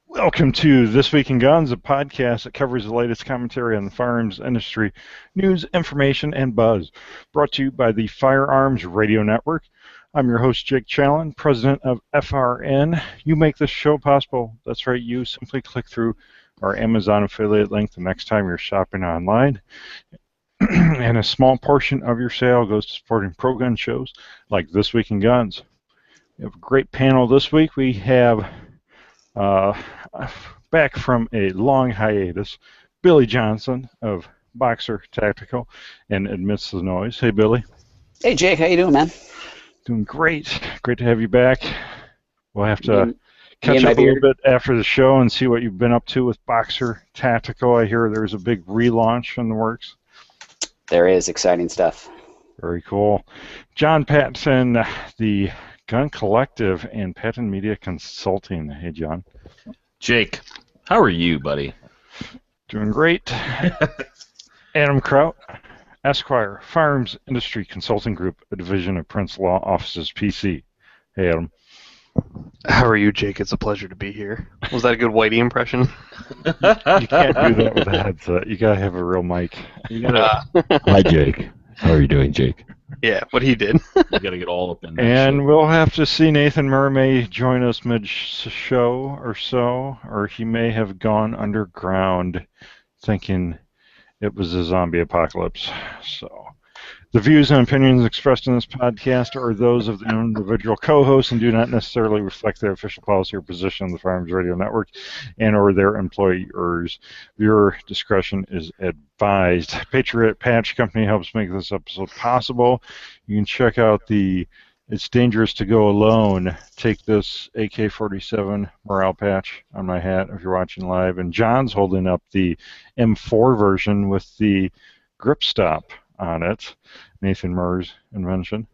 Welcome to This Week in Guns, a podcast that covers the latest commentary on the firearms industry, news, information, and buzz. Brought to you by the Firearms Radio Network. I'm your host, Jake Challen, president of FRN. You make this show possible. That's right, you simply click through our Amazon affiliate link the next time you're shopping online. And a small portion of your sale goes to supporting pro-gun shows like This Week in Guns. We have a great panel this week. We have back from a long hiatus, Billy Johnson of Boxer Tactical and Admits the Noise. Hey, Billy. Hey, Jake. How you doing, man? Doing great. Great to have you back. We'll have to catch up a little bit after the show and see what you've been up to with Boxer Tactical. I hear there's a big relaunch in the works. There is exciting stuff. Very cool. John Patton, the Gun Collective and Patton Media Consulting. Hey, John. Jake, how are you, buddy? Doing great. Adam Kraut, Esquire, Firearms Industry Consulting Group, a division of Prince Law Offices, PC. Hey, Adam. How are you, Jake? It's a pleasure to be here. Was that a good Whitey impression? You can't do that with a headset. You gotta have a real mic. You gotta... Hi, Jake. How are you doing, Jake? Yeah, what he did. You gotta get all up in that And shit. we'll have to see. Nathan Murr may join us mid-show or so, or he may have gone underground thinking it was a zombie apocalypse. So, the views and opinions expressed in this podcast are those of the individual co-hosts and do not necessarily reflect the official policy or position of the Firearms Radio Network and or their employers. Viewer discretion is advised. Patriot Patch Company helps make this episode possible. You can check out the It's Dangerous to Go Alone. Take this AK-47 morale patch on my hat if you're watching live. And John's holding up the M4 version with the grip stop on it, Nathan Murr's invention.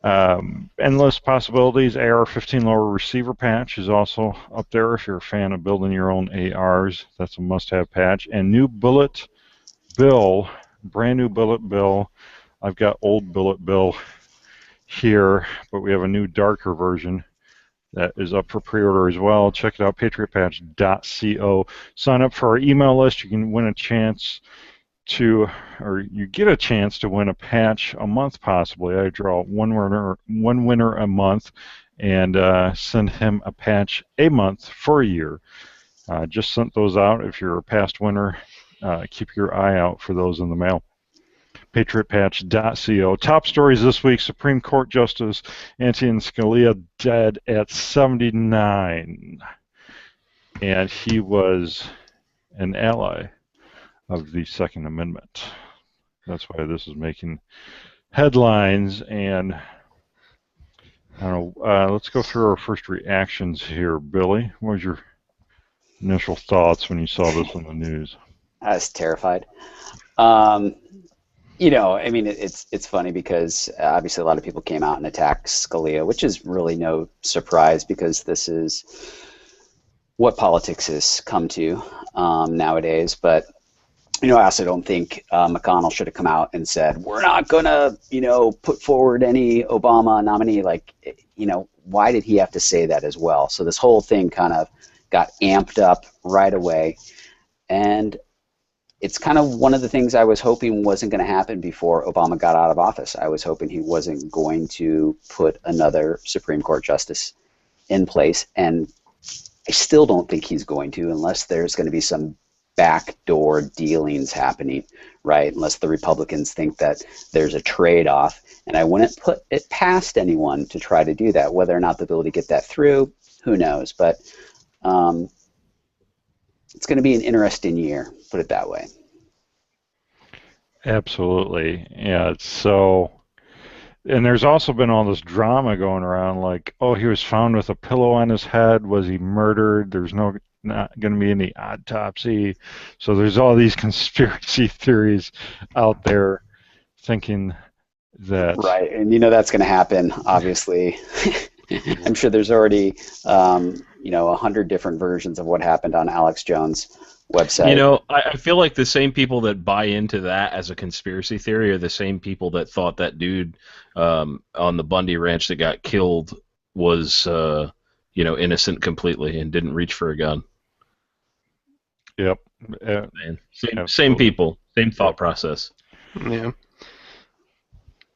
Endless Possibilities AR-15 lower receiver patch is also up there if you're a fan of building your own ARs. That's a must-have patch. And new Bullet Bill, brand new Bullet Bill. I've got old Bullet Bill here, but we have a new darker version that is up for pre-order as well. Check it out, patriotpatch.co. Sign up for our email list. You can win a chance to, or you get a chance to win a patch a month possibly. I draw one winner a month and send him a patch a month for a year. Just sent those out. If you're a past winner, keep your eye out for those in the mail. patriotpatch.co. Top stories this week: Supreme Court Justice Antonin Scalia dead at 79. And he was an ally of the Second Amendment. That's why this is making headlines. And I don't know, let's go through our first reactions here. Billy, what was your initial thoughts when you saw this on the news? I was terrified. You know, I mean, it's funny because obviously a lot of people came out and attacked Scalia, which is really no surprise because this is what politics has come to nowadays. But you know, I also don't think McConnell should have come out and said, we're not going to, you know, put forward any Obama nominee. Like, you know, why did he have to say that as well? So this whole thing kind of got amped up right away. And it's kind of one of the things I was hoping wasn't going to happen before Obama got out of office. I was hoping he wasn't going to put another Supreme Court justice in place. And I still don't think he's going to, unless there's going to be some backdoor dealings happening, right? Unless the Republicans think that there's a trade-off. And I wouldn't put it past anyone to try to do that. Whether or not they'll be able to get that through, who knows? But it's going to be an interesting year, put it that way. Absolutely. Yeah, so, and there's also been all this drama going around like, oh, he was found with a pillow on his head. Was he murdered? There's not going to be any autopsy. So there's all these conspiracy theories out there thinking that... Right, and you know that's going to happen, obviously. I'm sure there's already, you know, 100 different versions of what happened on Alex Jones' website. You know, I feel like the same people that buy into that as a conspiracy theory are the same people that thought that dude on the Bundy Ranch that got killed was innocent completely and didn't reach for a gun. Yep. Same people, same thought process. Yeah.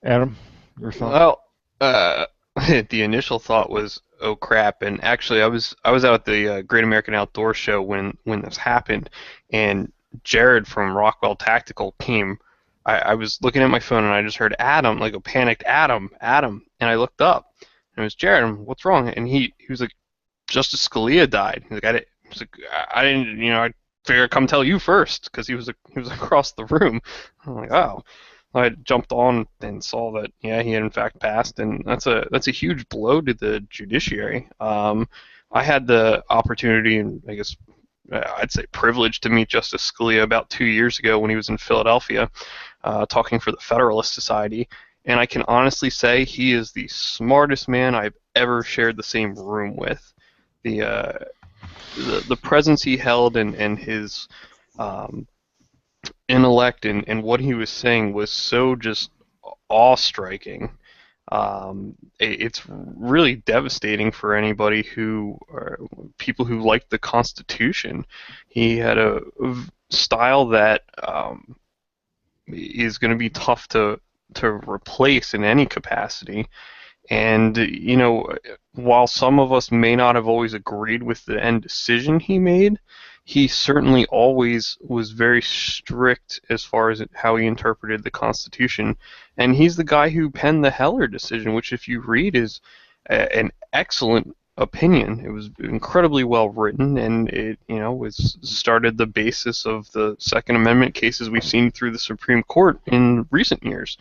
Adam, your thought? Well, the initial thought was, oh crap! And actually, I was out at the Great American Outdoor Show when this happened, and Jared from Rockwell Tactical came. I was looking at my phone and I just heard Adam, like a panicked Adam, and I looked up and it was Jared. What's wrong? And he was like, Justice Scalia died. He's like, I didn't, I figured I'd come tell you first because he was across the room. I'm like, oh. I jumped on and saw that, yeah, he had in fact passed, and that's a huge blow to the judiciary. I had the opportunity, and I guess I'd say privilege, to meet Justice Scalia about 2 years ago when he was in Philadelphia, talking for the Federalist Society, and I can honestly say he is the smartest man I've ever shared the same room with. The presence he held and his intellect and what he was saying was so just awe-striking. It's really devastating for anybody people who like the Constitution. He had a style that is going to be tough to replace in any capacity. And, while some of us may not have always agreed with the end decision he made, he certainly always was very strict as far as how he interpreted the Constitution. And he's the guy who penned the Heller decision, which, if you read, is an excellent opinion. It was incredibly well written, and it, was started the basis of the Second Amendment cases we've seen through the Supreme Court in recent years.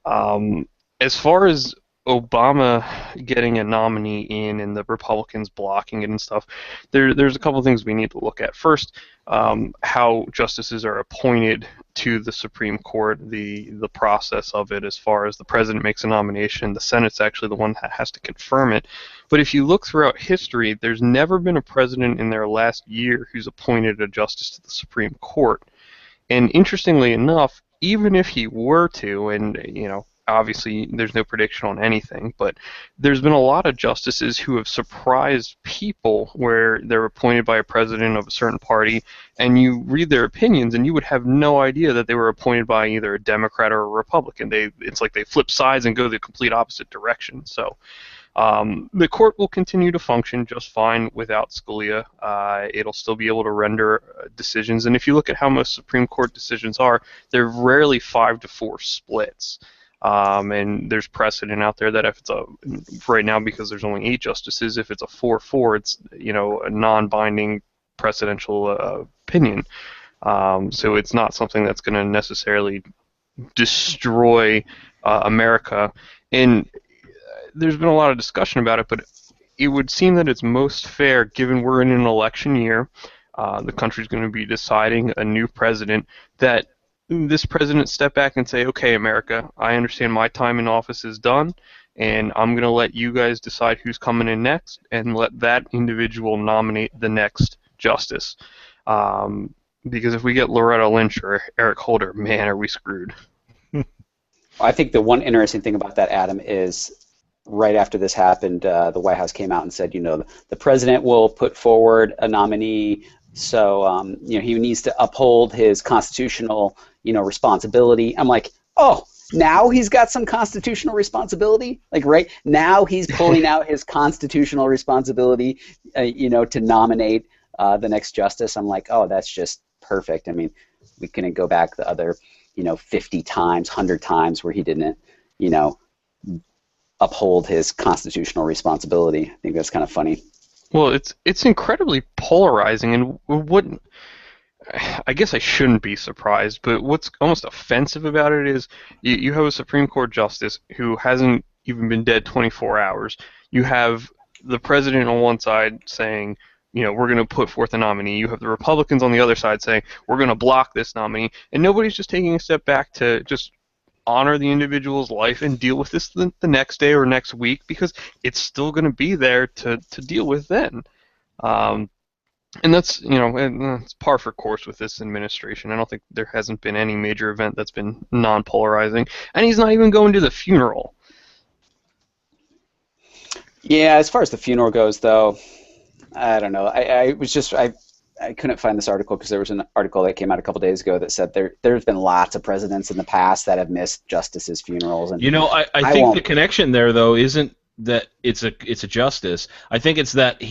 As far as Obama getting a nominee in and the Republicans blocking it and stuff, there's a couple of things we need to look at. First, how justices are appointed to the Supreme Court, the process of it as far as the president makes a nomination, the Senate's actually the one that has to confirm it. But if you look throughout history, there's never been a president in their last year who's appointed a justice to the Supreme Court. And interestingly enough, even if he were to, and obviously there's no prediction on anything, but there's been a lot of justices who have surprised people where they're appointed by a president of a certain party, and you read their opinions and you would have no idea that they were appointed by either a Democrat or a Republican. It's like they flip sides and go the complete opposite direction. So the court will continue to function just fine without Scalia. It'll still be able to render decisions, and if you look at how most Supreme Court decisions are, they're rarely 5-4 splits. And there's precedent out there that if it's right now, because there's only 8 justices, if it's a 4-4, it's a non-binding precedential opinion. So it's not something that's going to necessarily destroy America. And there's been a lot of discussion about it, but it would seem that it's most fair, given we're in an election year, the country's going to be deciding a new president, that this president step back and say, okay, America, I understand my time in office is done, and I'm going to let you guys decide who's coming in next, and let that individual nominate the next justice. Because if we get Loretta Lynch or Eric Holder, man, are we screwed. I think the one interesting thing about that, Adam, is right after this happened, the White House came out and said, the president will put forward a nominee, so he needs to uphold his constitutional responsibility. I'm like, oh, now he's got some constitutional responsibility? Like, right now he's pulling out his constitutional responsibility, to nominate the next justice. I'm like, oh, that's just perfect. I mean, we couldn't go back the other, 50 times, 100 times where he didn't, uphold his constitutional responsibility. I think that's kind of funny. Well, it's incredibly polarizing, and what I guess I shouldn't be surprised, but what's almost offensive about it is you have a Supreme Court justice who hasn't even been dead 24 hours. You have the president on one side saying, we're going to put forth a nominee. You have the Republicans on the other side saying, we're going to block this nominee, and nobody's just taking a step back to just honor the individual's life and deal with this the next day or next week, because it's still going to be there to deal with then. And that's, it's par for course with this administration. I don't think there hasn't been any major event that's been non-polarizing. And he's not even going to the funeral. Yeah, as far as the funeral goes, though, I don't know. I couldn't find this article because there was an article that came out a couple days ago that said there's been lots of presidents in the past that have missed justices' funerals, and I I think the won't. connection there though isn't that it's a justice. I think it's that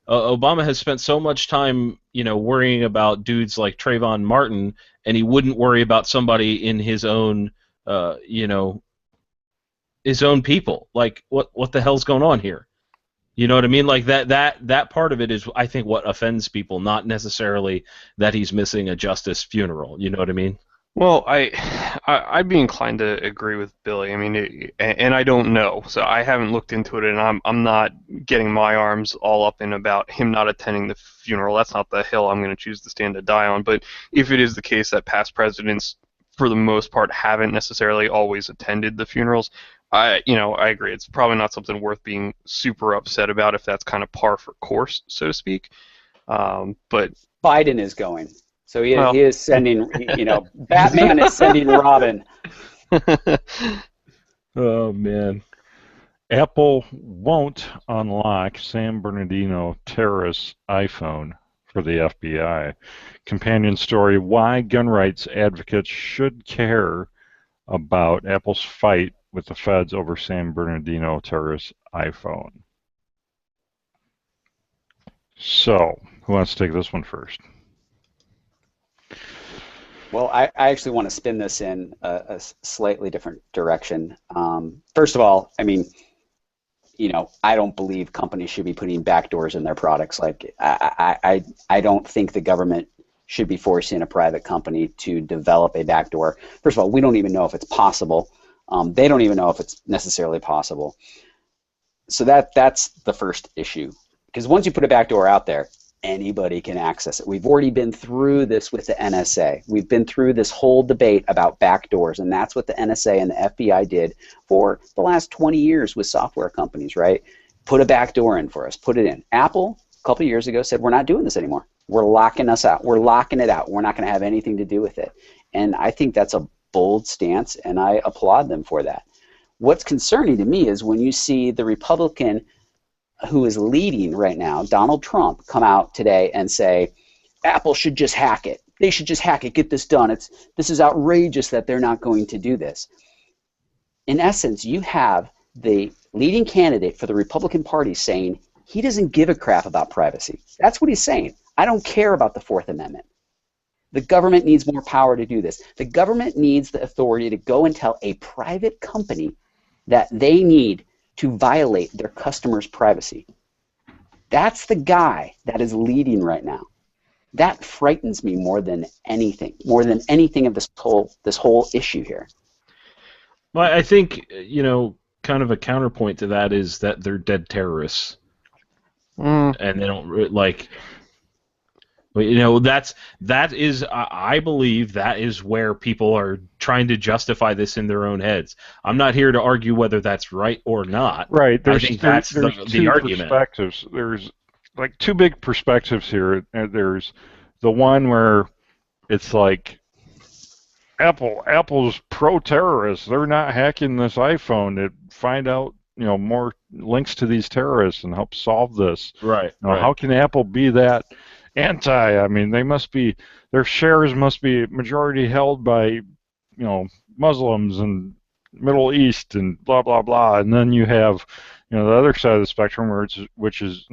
Obama has spent so much time, worrying about dudes like Trayvon Martin, and he wouldn't worry about somebody in his own, his own people. Like, what the hell's going on here? You know what I mean? Like that part of it is, I think, what offends people, not necessarily that he's missing a justice funeral. You know what I mean? Well, I'd be inclined to agree with Billy. I mean, and I don't know, so I haven't looked into it, and I'm not getting my arms all up in about him not attending the funeral. That's not the hill I'm going to choose to stand to die on. But if it is the case that past presidents, for the most part, haven't necessarily always attended the funerals, I agree. It's probably not something worth being super upset about if that's kind of par for course, so to speak. But Biden is going. So he well, is sending, Batman is sending Robin. Oh man. Apple won't unlock San Bernardino terrorist's iPhone for the FBI. Companion story, why gun rights advocates should care about Apple's fight with the feds over San Bernardino terrorist iPhone. So, who wants to take this one first? Well, I actually want to spin this in a slightly different direction. First of all, I mean, I don't believe companies should be putting backdoors in their products. Like, I don't think the government should be forcing a private company to develop a backdoor. First of all, we don't even know if it's possible. They don't even know if it's necessarily possible. So that's the first issue. Because once you put a backdoor out there, anybody can access it. We've already been through this with the NSA. We've been through this whole debate about backdoors, and that's what the NSA and the FBI did for the last 20 years with software companies, right? Put a backdoor in for us. Put it in. Apple, a couple of years ago, said, we're not doing this anymore. We're locking us out. We're locking it out. We're not going to have anything to do with it. And I think that's a bold stance, and I applaud them for that. What's concerning to me is when you see the Republican who is leading right now, Donald Trump, come out today and say, Apple should just hack it. They should just hack it, get this done. This is outrageous that they're not going to do this. In essence, you have the leading candidate for the Republican Party saying he doesn't give a crap about privacy. That's what he's saying. I don't care about the Fourth Amendment. The government needs more power to do this. The government needs the authority to go and tell a private company that they need to violate their customers' privacy. That's the guy that is leading right now. That frightens me more than anything of this whole issue here. Well, I think, kind of a counterpoint to that is that they're dead terrorists. And they don't, like, that is, I believe that is where people are trying to justify this in their own heads. I'm not here to argue whether that's right or not. Right. I think that's the argument. Perspectives. There's like two big perspectives here. There's the one where it's like Apple's pro-terrorist. They're not hacking this iPhone to find out, more links to these terrorists and help solve this. Right. How can Apple be that anti? I mean, their shares must be majority held by, Muslims and Middle East and blah blah blah. And then you have, the other side of the spectrum which is,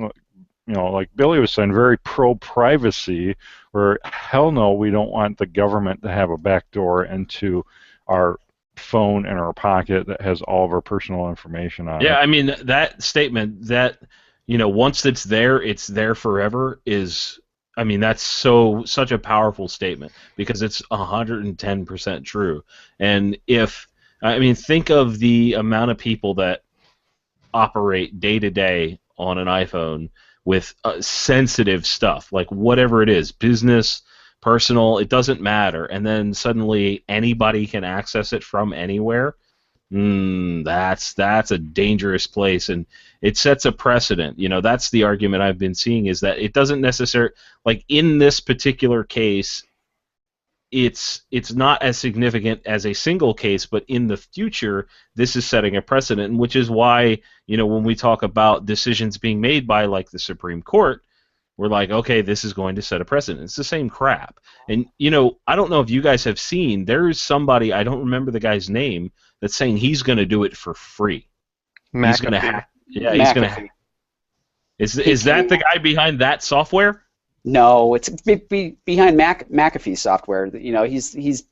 like Billy was saying, very pro-privacy, where hell no, we don't want the government to have a backdoor into our phone in our pocket that has all of our personal information on it. Yeah, I mean, that statement that, once it's there forever is, I mean, that's such a powerful statement because it's 110% true. And think of the amount of people that operate day to day on an iPhone with sensitive stuff, like whatever it is, business, personal, it doesn't matter. And then suddenly anybody can access it from anywhere. That's a dangerous place, and it sets a precedent. That's the argument I've been seeing, is that it doesn't necessarily, like in this particular case, it's not as significant as a single case, but in the future, this is setting a precedent, which is why, when we talk about decisions being made by like the Supreme Court, we're like, okay, this is going to set a precedent. It's the same crap. And, I don't know if you guys have seen, there's somebody, I don't remember the guy's name, that's saying he's going to do it for free. He's going to hack. Yeah, he's going to hack. Is that the guy behind that software? No, it's behind McAfee software. He's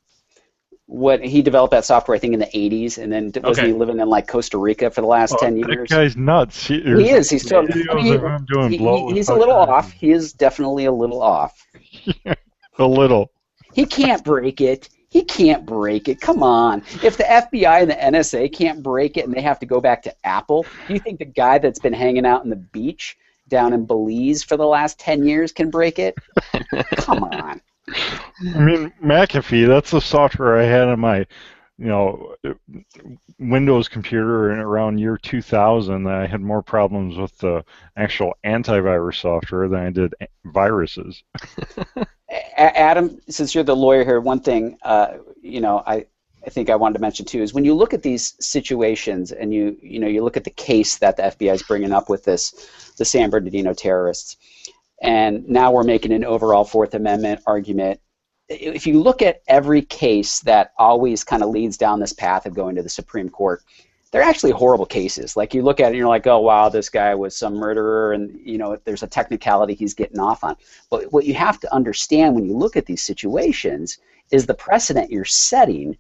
what he developed that software, I think, in the 80s, and then wasn't he living in like Costa Rica for the last 10 years? That guy's nuts. He is. He's totally. He's a little off. He is definitely a little off. A little. He can't break it. He can't break it. Come on. If the FBI and the NSA can't break it and they have to go back to Apple, do you think the guy that's been hanging out on the beach down in Belize for the last 10 years can break it? Come on. I mean, McAfee, that's the software I had on my, Windows computer in around year 2000. I had more problems with the actual antivirus software than I did viruses. Adam, since you're the lawyer here, one thing, I think I wanted to mention too is when you look at these situations and you look at the case that the FBI is bringing up with the San Bernardino terrorists, and now we're making an overall Fourth Amendment argument. If you look at every case that always kind of leads down this path of going to the Supreme Court, they're actually horrible cases. Like you look at it and you're like, oh wow, this guy was some murderer, and there's a technicality he's getting off on. But what you have to understand when you look at these situations is the precedent you're setting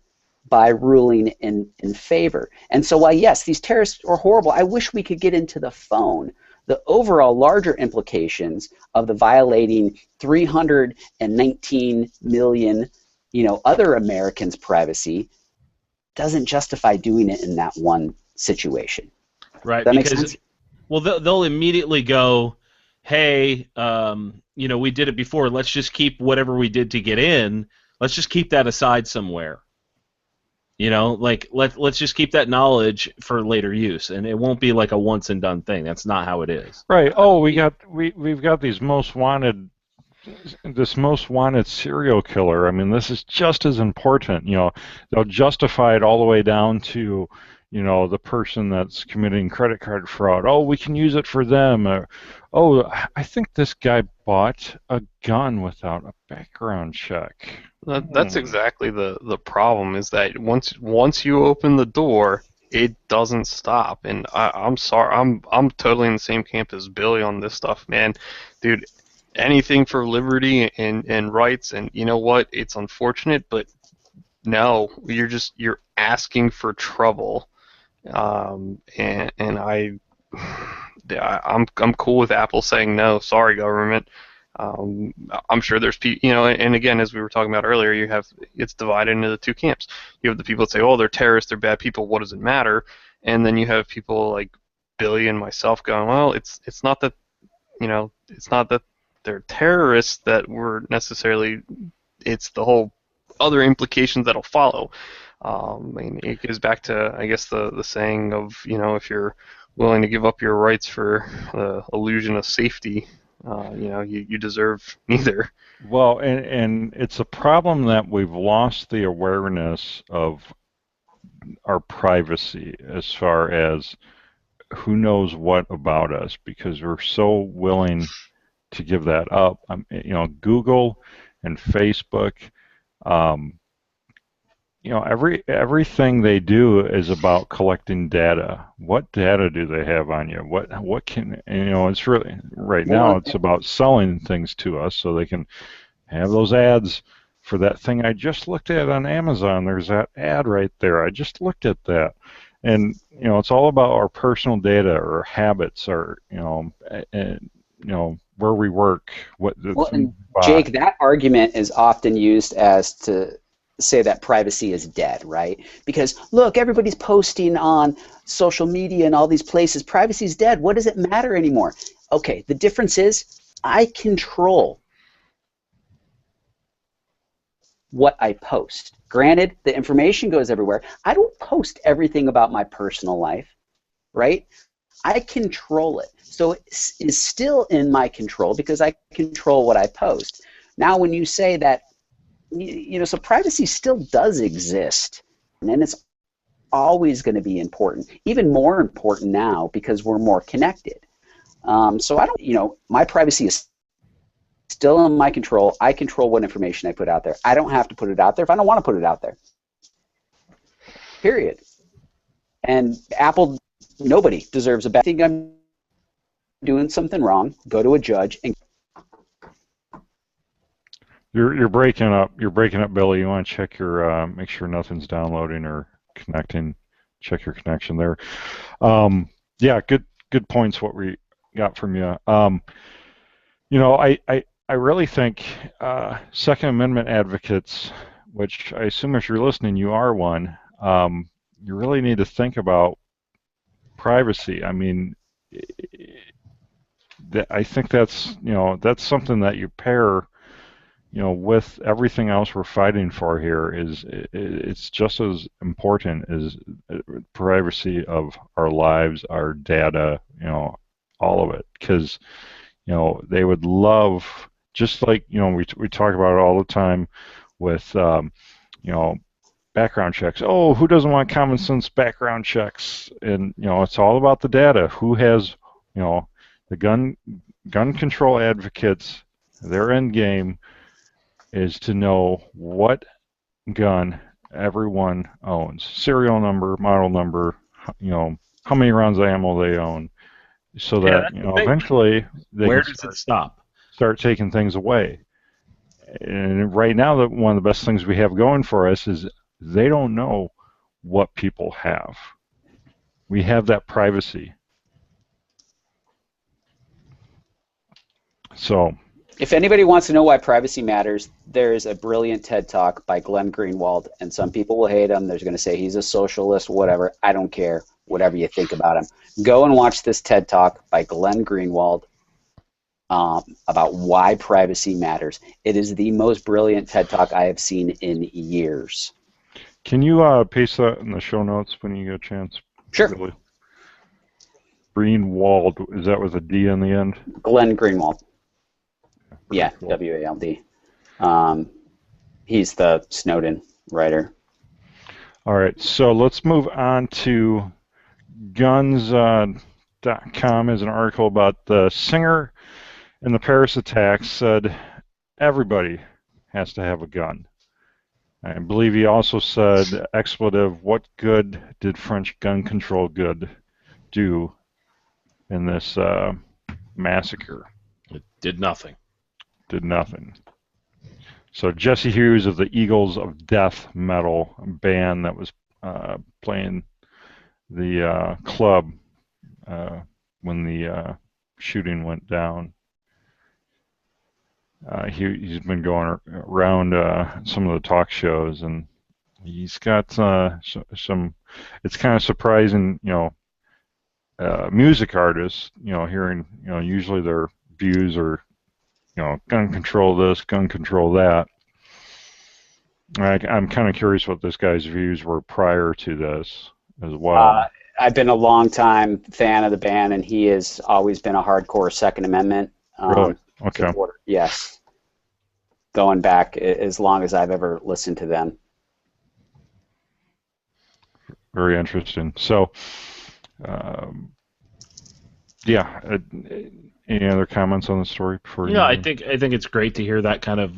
by ruling in favor. And so while yes, these terrorists are horrible, I wish we could get into the phone. The overall larger implications of the violating 319 million, other Americans' privacy doesn't justify doing it in that one situation. Right. That makes sense? Well, they'll immediately go, hey, we did it before. Let's just keep whatever we did to get in. Let's just keep that aside somewhere. Let's just keep that knowledge for later use, and it won't be like a once and done thing. That's not how it is. Right. Oh, we've got this most wanted serial killer. I mean, this is just as important. They'll justify it all the way down to, the person that's committing credit card fraud. Oh, we can use it for them. I think this guy bought a gun without a background check. That's exactly the problem, is that once you open the door, it doesn't stop. And I'm sorry, I'm totally in the same camp as Billy on this stuff, man. Dude, anything for liberty and rights, and you know what? It's unfortunate, but no, you're asking for trouble. And I'm cool with Apple saying no. Sorry, government. I'm sure there's people, and again, as we were talking about earlier, it's divided into the two camps. You have the people that say, oh, they're terrorists, they're bad people, what does it matter? And then you have people like Billy and myself going, well, it's not that, it's not that they're terrorists that we're necessarily, it's the whole other implications that'll follow. It goes back to, I guess, the saying of, if you're willing to give up your rights for the illusion of safety, you deserve neither. Well, and it's a problem that we've lost the awareness of our privacy as far as who knows what about us, because we're so willing to give that up. Google and Facebook, everything they do is about collecting data. What data do they have on you? What can, it's really, right now it's about selling things to us so they can have those ads for that thing I just looked at on Amazon. There's that ad right there. I just looked at that. And, it's all about our personal data or habits or, where we work. Jake, that argument is often used as to say that privacy is dead, right? Because look, everybody's posting on social media and all these places. Privacy's dead. What does it matter anymore? Okay, the difference is I control what I post. Granted, the information goes everywhere. I don't post everything about my personal life, right? I control it. So it is still in my control because I control what I post. Now, when you say that so privacy still does exist, and it's always going to be important, even more important now because we're more connected. So I don't, my privacy is still in my control. I control what information I put out there. I don't have to put it out there if I don't want to put it out there. Period. And Apple, nobody deserves a bad thing. I'm doing something wrong. Go to a judge and. You're breaking up. You're breaking up, Billy. You want to check your make sure nothing's downloading or connecting. Check your connection there. Yeah, good points. What we got from you. I really think Second Amendment advocates, which I assume if you're listening, you are one. You really need to think about privacy. I mean, I think that's something that you pair, with everything else we're fighting for here. It's just as important as privacy of our lives, our data, all of it, because they would love, just like we talk about it all the time with background checks. Oh, who doesn't want common sense background checks? And it's all about the data. Who has the gun control advocates, their end game is to know what gun everyone owns, serial number, model number, how many rounds of ammo they own, so that eventually they Where can does it stop? Start taking things away. And right now, one of the best things we have going for us is they don't know what people have. We have that privacy. So, if anybody wants to know why privacy matters, there is a brilliant TED Talk by Glenn Greenwald, and some people will hate him. They're going to say he's a socialist, whatever. I don't care, whatever you think about him. Go and watch this TED Talk by Glenn Greenwald about why privacy matters. It is the most brilliant TED Talk I have seen in years. Can you paste that in the show notes when you get a chance? Sure. Really? Greenwald, is that with a D in the end? Glenn Greenwald. Yeah, Cool. W-A-L-D. He's the Snowden writer. All right, so let's move on to guns.com. Is an article about the singer in the Paris attacks said everybody has to have a gun. I believe he also said, expletive, what good did French gun control do in this massacre? It did nothing. Did nothing. So Jesse Hughes of the Eagles of Death metal band that was playing the club when the shooting went down. He's been going around some of the talk shows, and he's got some. It's kind of surprising, music artists, hearing, usually their views are, gun control this, gun control that. I'm kind of curious what this guy's views were prior to this as well. I've been a long time fan of the band, and he has always been a hardcore Second Amendment Really? Okay. supporter. Yes. Going back as long as I've ever listened to them. Very interesting. So, yeah. Any other comments on the story before? Yeah, I think it's great to hear that kind of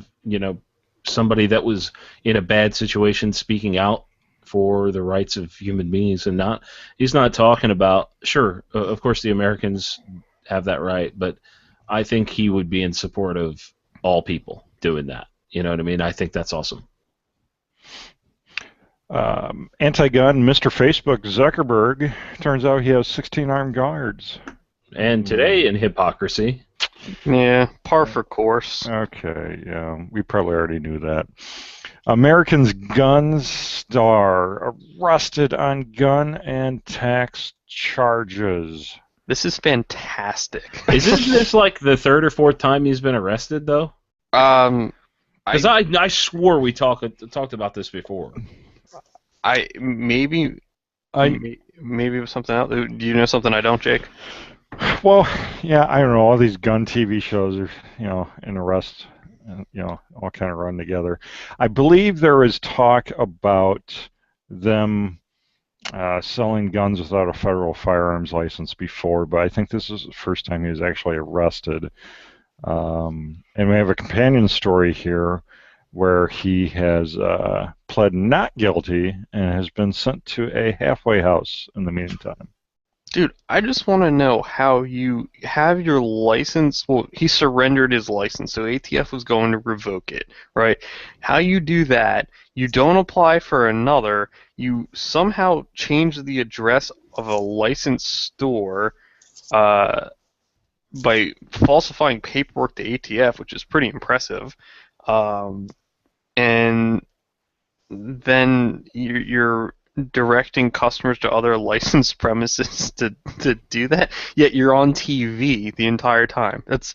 somebody that was in a bad situation speaking out for the rights of human beings, and he's not talking about, sure, of course the Americans have that right, but I think he would be in support of all people doing that. You know what I mean? I think that's awesome. Anti-gun, Mr. Facebook, Zuckerberg, turns out he has 16 armed guards. And today in hypocrisy. Yeah, par for course. Okay, yeah, we probably already knew that. American's gun star arrested on gun and tax charges. This is fantastic. Isn't this like the third or fourth time he's been arrested, though? Because I swore we talked about this before. Maybe it was something else. Do you know something I don't, Jake? Well, yeah, I don't know. All these gun TV shows are, an arrest all kind of run together. I believe there is talk about them selling guns without a federal firearms license before, but I think this is the first time he was actually arrested. And we have a companion story here where he has pled not guilty and has been sent to a halfway house in the meantime. Dude, I just want to know how you have your license. Well, he surrendered his license, so ATF was going to revoke it, right? How you do that, you don't apply for another, you somehow change the address of a licensed store by falsifying paperwork to ATF, which is pretty impressive. And then you're directing customers to other licensed premises to do that, yet you're on TV the entire time. That's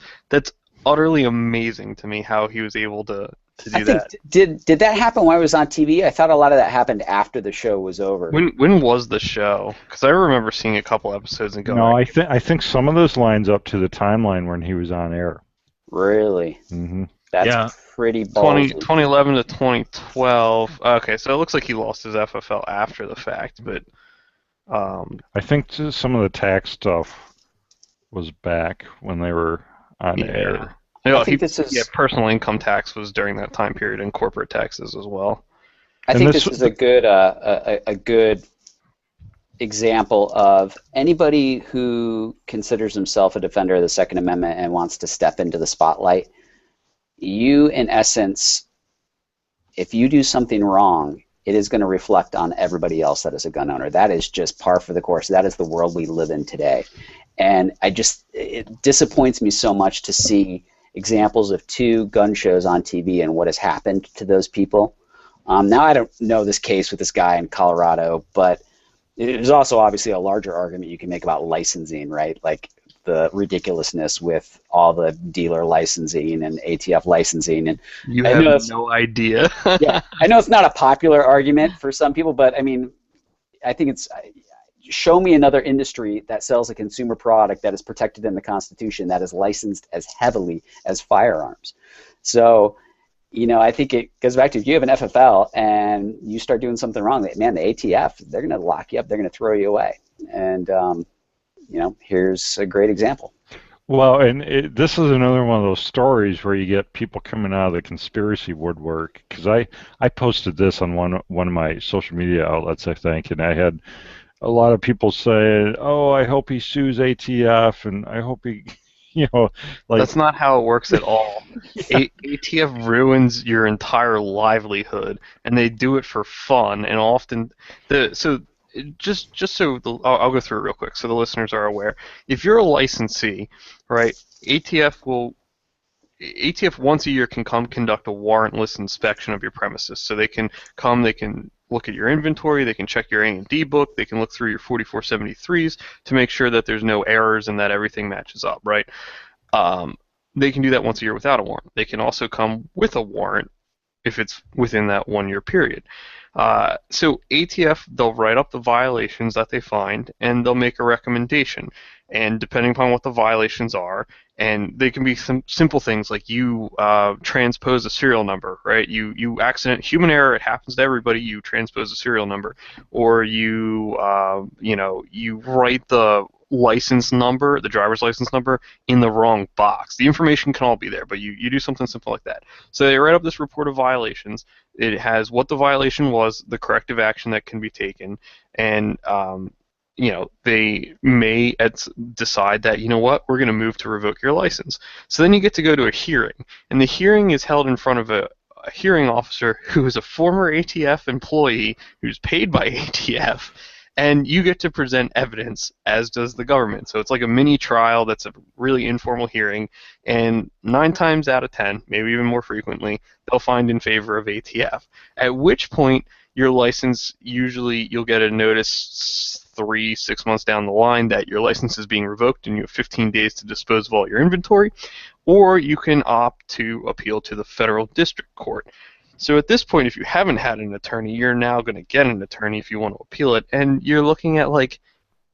utterly amazing to me how he was able to do that. Did that happen while I was on TV? I thought a lot of that happened after the show was over. When was the show? Because I remember seeing a couple episodes and going. No, I think some of those lines up to the timeline when he was on air. Really? Mm-hmm. That's pretty ballsy. 2011 to 2012. Okay, so it looks like he lost his FFL after the fact, but I think some of the tax stuff was back when they were on air. I think personal income tax was during that time period, and corporate taxes as well. I think this is a good example of anybody who considers himself a defender of the Second Amendment and wants to step into the spotlight. You, in essence, if you do something wrong, it is going to reflect on everybody else that is a gun owner. That is just par for the course. That is the world we live in today. And it disappoints me so much to see examples of 2 gun shows on TV and what has happened to those people. Now, I don't know this case with this guy in Colorado, but there's also obviously a larger argument you can make about licensing, right? Like the ridiculousness with all the dealer licensing and ATF licensing. And you have no idea. Yeah, I know it's not a popular argument for some people, but I mean, I think it's show me another industry that sells a consumer product that is protected in the Constitution that is licensed as heavily as firearms. So, I think it goes back to if you have an FFL and you start doing something wrong, man, the ATF, they're going to lock you up, they're going to throw you away. And here's a great example. Well, and this is another one of those stories where you get people coming out of the conspiracy woodwork. Because I posted this on one of my social media outlets, I think, and I had a lot of people say, "Oh, I hope he sues ATF, and I hope he." That's not how it works at all. Yeah. ATF ruins your entire livelihood, and they do it for fun. And often, I'll go through it real quick so the listeners are aware. If you're a licensee, right, ATF once a year can come conduct a warrantless inspection of your premises. So they can come, they can look at your inventory, they can check your A&D book, they can look through your 4473s to make sure that there's no errors and that everything matches up, right? They can do that once a year without a warrant. They can also come with a warrant if it's within that 1 year period. So ATF, they'll write up the violations that they find, and they'll make a recommendation. And depending upon what the violations are, and they can be some simple things like you transpose a serial number, right? You human error, it happens to everybody. You transpose a serial number, or you write the license number, the driver's license number, in the wrong box. The information can all be there, but you do something simple like that. So they write up this report of violations. It has what the violation was, the corrective action that can be taken, and they may decide that, we're going to move to revoke your license. So then you get to go to a hearing, and the hearing is held in front of a hearing officer who is a former ATF employee who's paid by ATF, and you get to present evidence, as does the government. So it's like a mini trial that's a really informal hearing, and 9 times out of 10, maybe even more frequently, they'll find in favor of ATF, at which point your license, usually you'll get a notice 3-6 months down the line that your license is being revoked and you have 15 days to dispose of all your inventory, or you can opt to appeal to the federal district court. So at this point, if you haven't had an attorney, you're now going to get an attorney if you want to appeal it, and you're looking at like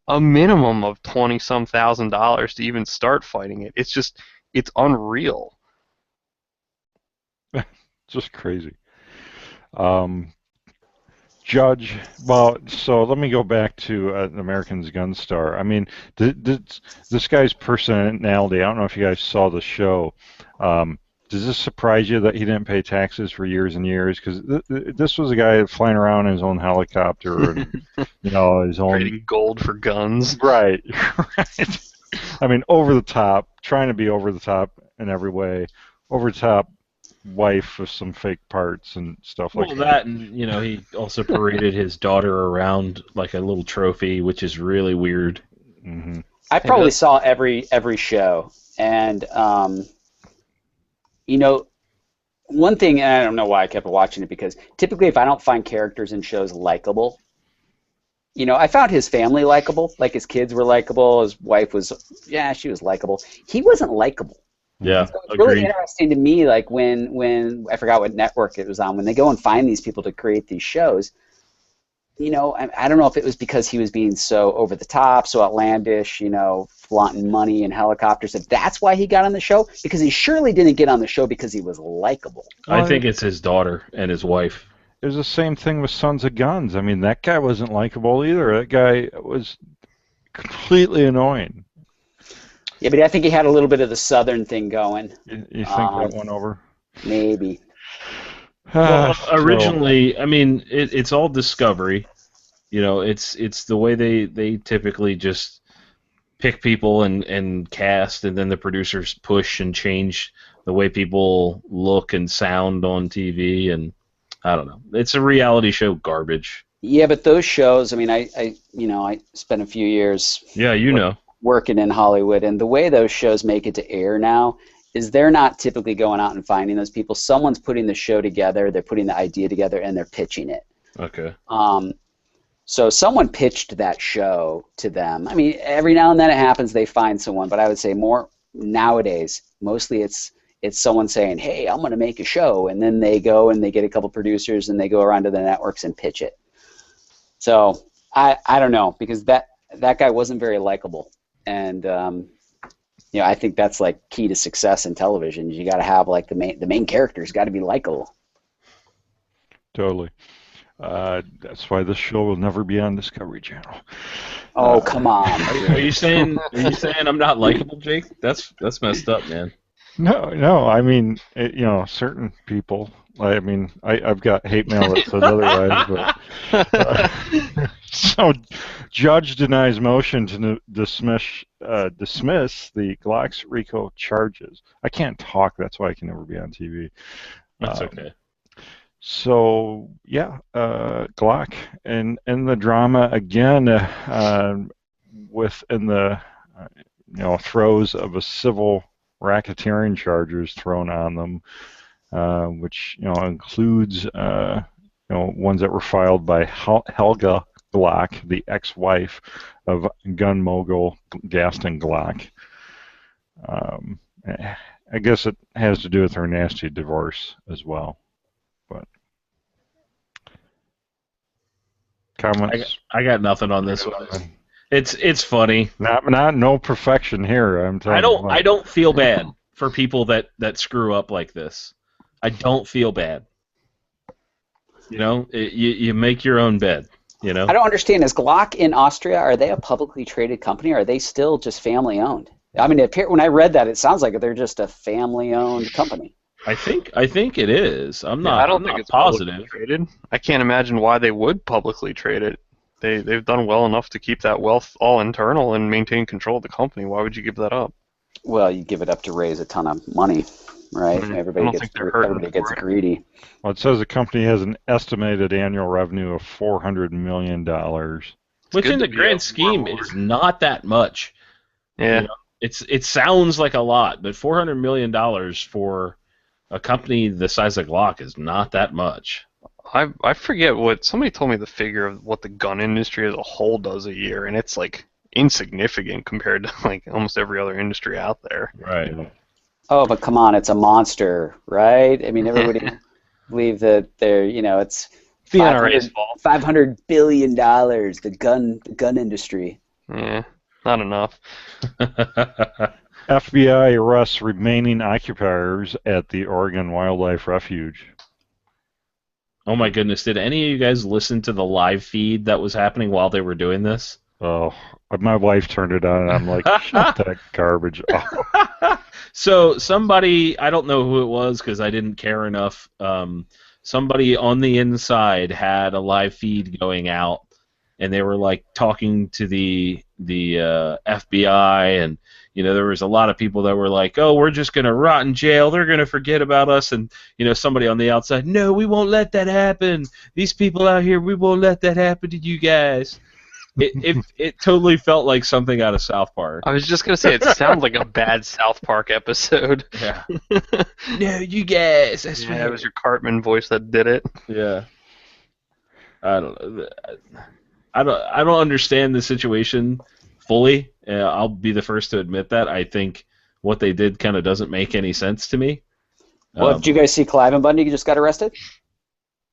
a minimum of $20-some thousand to even start fighting it. It's unreal. Just crazy. Judge, well, so let me go back to American's Gun Star. I mean, this guy's personality, I don't know if you guys saw the show. Does this surprise you that he didn't pay taxes for years and years? Because this was a guy flying around in his own helicopter and, his own... Trading gold for guns. Right, right. I mean, over the top, trying to be over the top in every way. Over the top wife with some fake parts and stuff like that. Well, that, and he also paraded his daughter around like a little trophy, which is really weird. Mm-hmm. I probably saw every show, and one thing, and I don't know why I kept watching it, because typically if I don't find characters in shows likable, I found his family likable, like his kids were likable, his wife was, she was likable. He wasn't likable. Yeah, so it's really interesting to me, like when I forgot what network it was on, when they go and find these people to create these shows, I don't know if it was because he was being so over the top, so outlandish, flaunting money and helicopters, if that's why he got on the show, because he surely didn't get on the show because he was likable. I think it's his daughter and his wife. It was the same thing with Sons of Guns. I mean, that guy wasn't likable either. That guy was completely annoying. Yeah, but I think he had a little bit of the Southern thing going. You think that went over? Maybe. Well, originally, I mean, it's all Discovery. It's the way they typically just pick people and cast, and then the producers push and change the way people look and sound on TV, and I don't know. It's a reality show garbage. Yeah, but those shows, I mean, I spent a few years working in Hollywood, and the way those shows make it to air now is they're not typically going out and finding those people. Someone's putting the show together, they're putting the idea together, and they're pitching it. Okay. So someone pitched that show to them. I mean, every now and then it happens they find someone, but I would say more nowadays, mostly it's someone saying, hey, I'm going to make a show, and then they go and they get a couple producers and they go around to the networks and pitch it. So I don't know, because that guy wasn't very likable. And I think that's like key to success in television. You got to have like the main character's got to be likable. Totally. That's why this show will never be on Discovery Channel. Oh, come on! Are you saying I'm not likable, Jake? That's messed up, man. No. I mean, certain people. I mean, I've got hate mail that says otherwise, but so judge denies motion to dismiss the Glock's RICO charges. I can't talk. That's why I can never be on TV. That's okay. So yeah, Glock and the drama again, within the throes of a civil racketeering charges thrown on them. Which includes ones that were filed by Helga Glock, the ex-wife of gun mogul Gaston Glock. I guess it has to do with her nasty divorce as well. But comments? I got nothing on this one. It's funny. No perfection here. I'm telling you. I don't feel bad for people that screw up like this. I don't feel bad. You make your own bed. I don't understand. Is Glock in Austria? Are they a publicly traded company? Or are they still just family owned? I mean, when I read that, it sounds like they're just a family owned company. I think it is. I'm not. I don't think it's positive. Traded. I can't imagine why they would publicly trade it. They've done well enough to keep that wealth all internal and maintain control of the company. Why would you give that up? Well, you give it up to raise a ton of money. Right, everybody gets greedy. Well, it says the company has an estimated annual revenue of $400 million. Which, in the grand scheme, is not that much. Yeah, it sounds like a lot, but $400 million for a company the size of Glock is not that much. I forget what somebody told me the figure of what the gun industry as a whole does a year, and it's like insignificant compared to like almost every other industry out there. Right. Oh, but come on, it's a monster, right? I mean, everybody believe that it's $500 billion, the gun industry. Yeah, not enough. FBI arrests remaining occupiers at the Oregon Wildlife Refuge. Oh my goodness! Did any of you guys listen to the live feed that was happening while they were doing this? Oh, my wife turned it on, and I'm like, shut that garbage off. So somebody, I don't know who it was because I didn't care enough. Somebody on the inside had a live feed going out, and they were like talking to the FBI, and there was a lot of people that were like, "Oh, we're just gonna rot in jail. They're gonna forget about us." And somebody on the outside, "No, we won't let that happen. These people out here, we won't let that happen to you guys." It totally felt like something out of South Park. I was just gonna say it sounds like a bad South Park episode. Yeah. No, you guys. That's Yeah, right. it was your Cartman voice that did it. Yeah. I don't know. I don't understand the situation fully. I'll be the first to admit that. I think what they did kind of doesn't make any sense to me. Well, did you guys see Clive and Bundy just got arrested?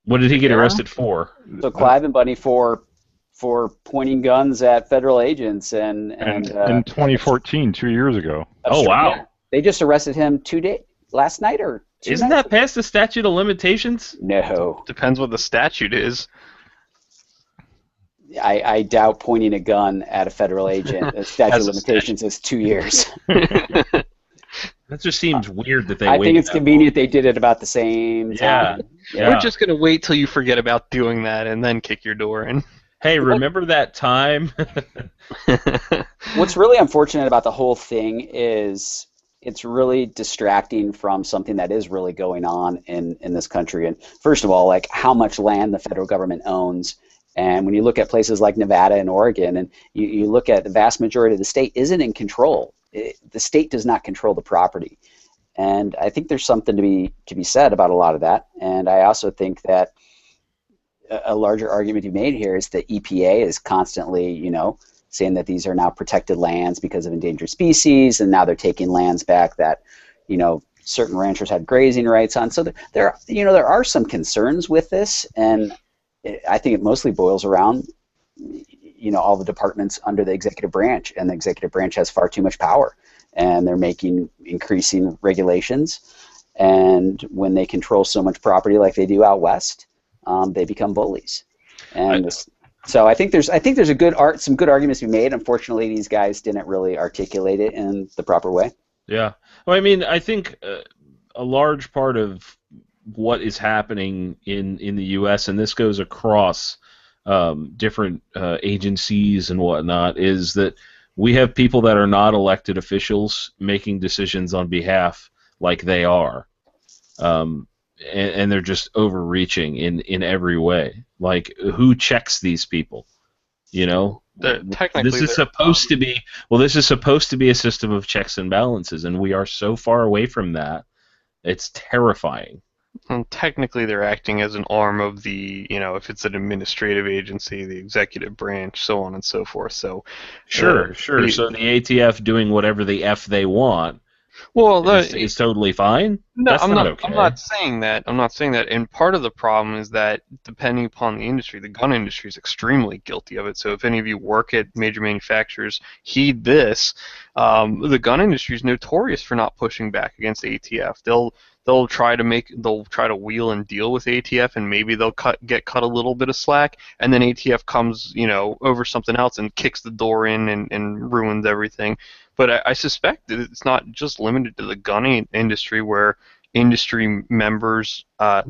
What did he get arrested for? So Clive and Bundy for pointing guns at federal agents and in 2014, 2 years ago. Oh, wow. Yeah. They just arrested him last night or two Isn't nights that past the statute of limitations? No. Depends what the statute is. I doubt pointing a gun at a federal agent. The statute of limitations is 2 years. That just seems weird that they I think waited it's that convenient they did it about the same time. Yeah. We're just gonna wait till you forget about doing that and then kick your door in. Hey, remember that time? What's really unfortunate about the whole thing is it's really distracting from something that is really going on in this country. And first of all, like how much land the federal government owns. And when you look at places like Nevada and Oregon, and you look at the vast majority of the state isn't in control. The state does not control the property. And I think there's something to be said about a lot of that. And I also think that a larger argument to be made here is that EPA is constantly, saying that these are now protected lands because of endangered species, and now they're taking lands back that, certain ranchers had grazing rights on. So there are some concerns with this, and I think it mostly boils around, all the departments under the executive branch, and the executive branch has far too much power, and they're making increasing regulations, and when they control so much property like they do out west, they become bullies. And so I think there's some good arguments to be made. Unfortunately, these guys didn't really articulate it in the proper way. Yeah. Well, I mean, I think a large part of what is happening in the U.S., and this goes across different agencies and whatnot, is that we have people that are not elected officials making decisions on behalf like they are. And they're just overreaching in every way. Like, who checks these people? Technically, this is supposed to be a system of checks and balances, and we are so far away from that. It's terrifying. And technically, they're acting as an arm of the, if it's an administrative agency, the executive branch, so on and so forth. So, sure. So the ATF doing whatever the F they want. Well, is totally fine. No, That's I'm not. okay. I'm not saying that. And part of the problem is that depending upon the industry, the gun industry is extremely guilty of it. So if any of you work at major manufacturers, heed this. The gun industry is notorious for not pushing back against ATF. They'll try to wheel and deal with ATF, and maybe they'll get cut a little bit of slack, and then ATF comes, over something else and kicks the door in and ruins everything. But I suspect that it's not just limited to the gun industry, where industry members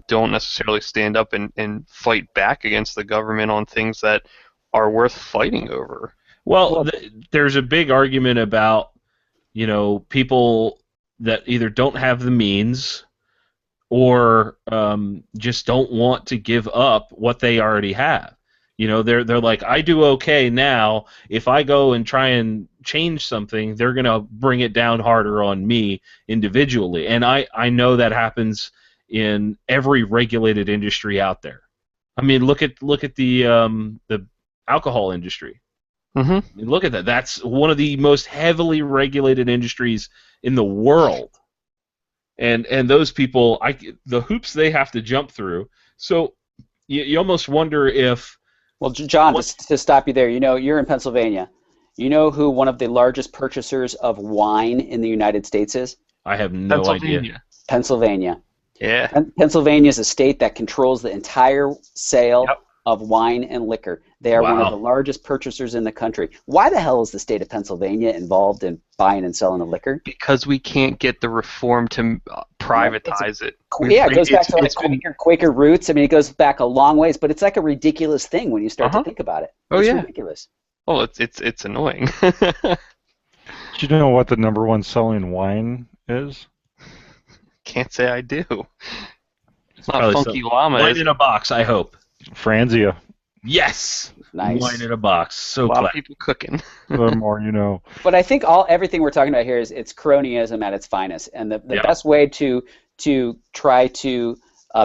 don't necessarily stand up and fight back against the government on things that are worth fighting over. Well, there's a big argument about, people that either don't have the means or just don't want to give up what they already have. They're like, I do okay now. If I go and try and change something, they're going to bring it down harder on me individually. And I know that happens in every regulated industry out there. I mean, look at the alcohol industry. Mm-hmm. Look at that. That's one of the most heavily regulated industries in the world. And those people, the hoops they have to jump through. So you almost wonder if... Well, John, to stop you there, you're in Pennsylvania. You know who one of the largest purchasers of wine in the United States is? I have no idea. Pennsylvania. Yeah. Pennsylvania is a state that controls the entire sale Yep. of wine and liquor. They are one of Wow. the largest purchasers in the country. Why the hell is the state of Pennsylvania involved in buying and selling of liquor? Because we can't get the reform to privatize it. Yeah, it goes back to like it's been- Quaker roots. I mean, it goes back a long ways, but it's like a ridiculous thing when you start to think about it. Oh, It's yeah. ridiculous. Oh, it's annoying. Do you know what the number one selling wine is? Can't say I do. It's not Probably Funky some- Llama. Wine Is in a box, I hope. Franzia. Yes! Nice. Wine in a box. So a lot clever. of people cooking. The more you know. But I think everything we're talking about here is it's cronyism at its finest, and the Yeah. best way to try to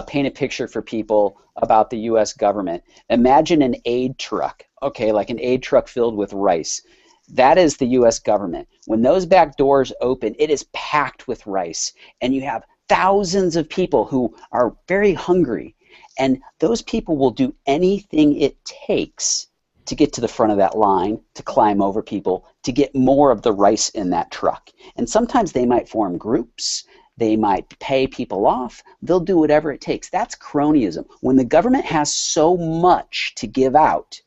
paint a picture for people about the U.S. government. Imagine an aid truck, okay, like an aid truck filled with rice. That is the U.S. government. When those back doors open, it is packed with rice, and you have thousands of people who are very hungry, and those people will do anything it takes to get to the front of that line, to climb over people, to get more of the rice in that truck. And sometimes they might form groups. They might pay people off. They'll do whatever it takes. That's cronyism. When the government has so much to give out,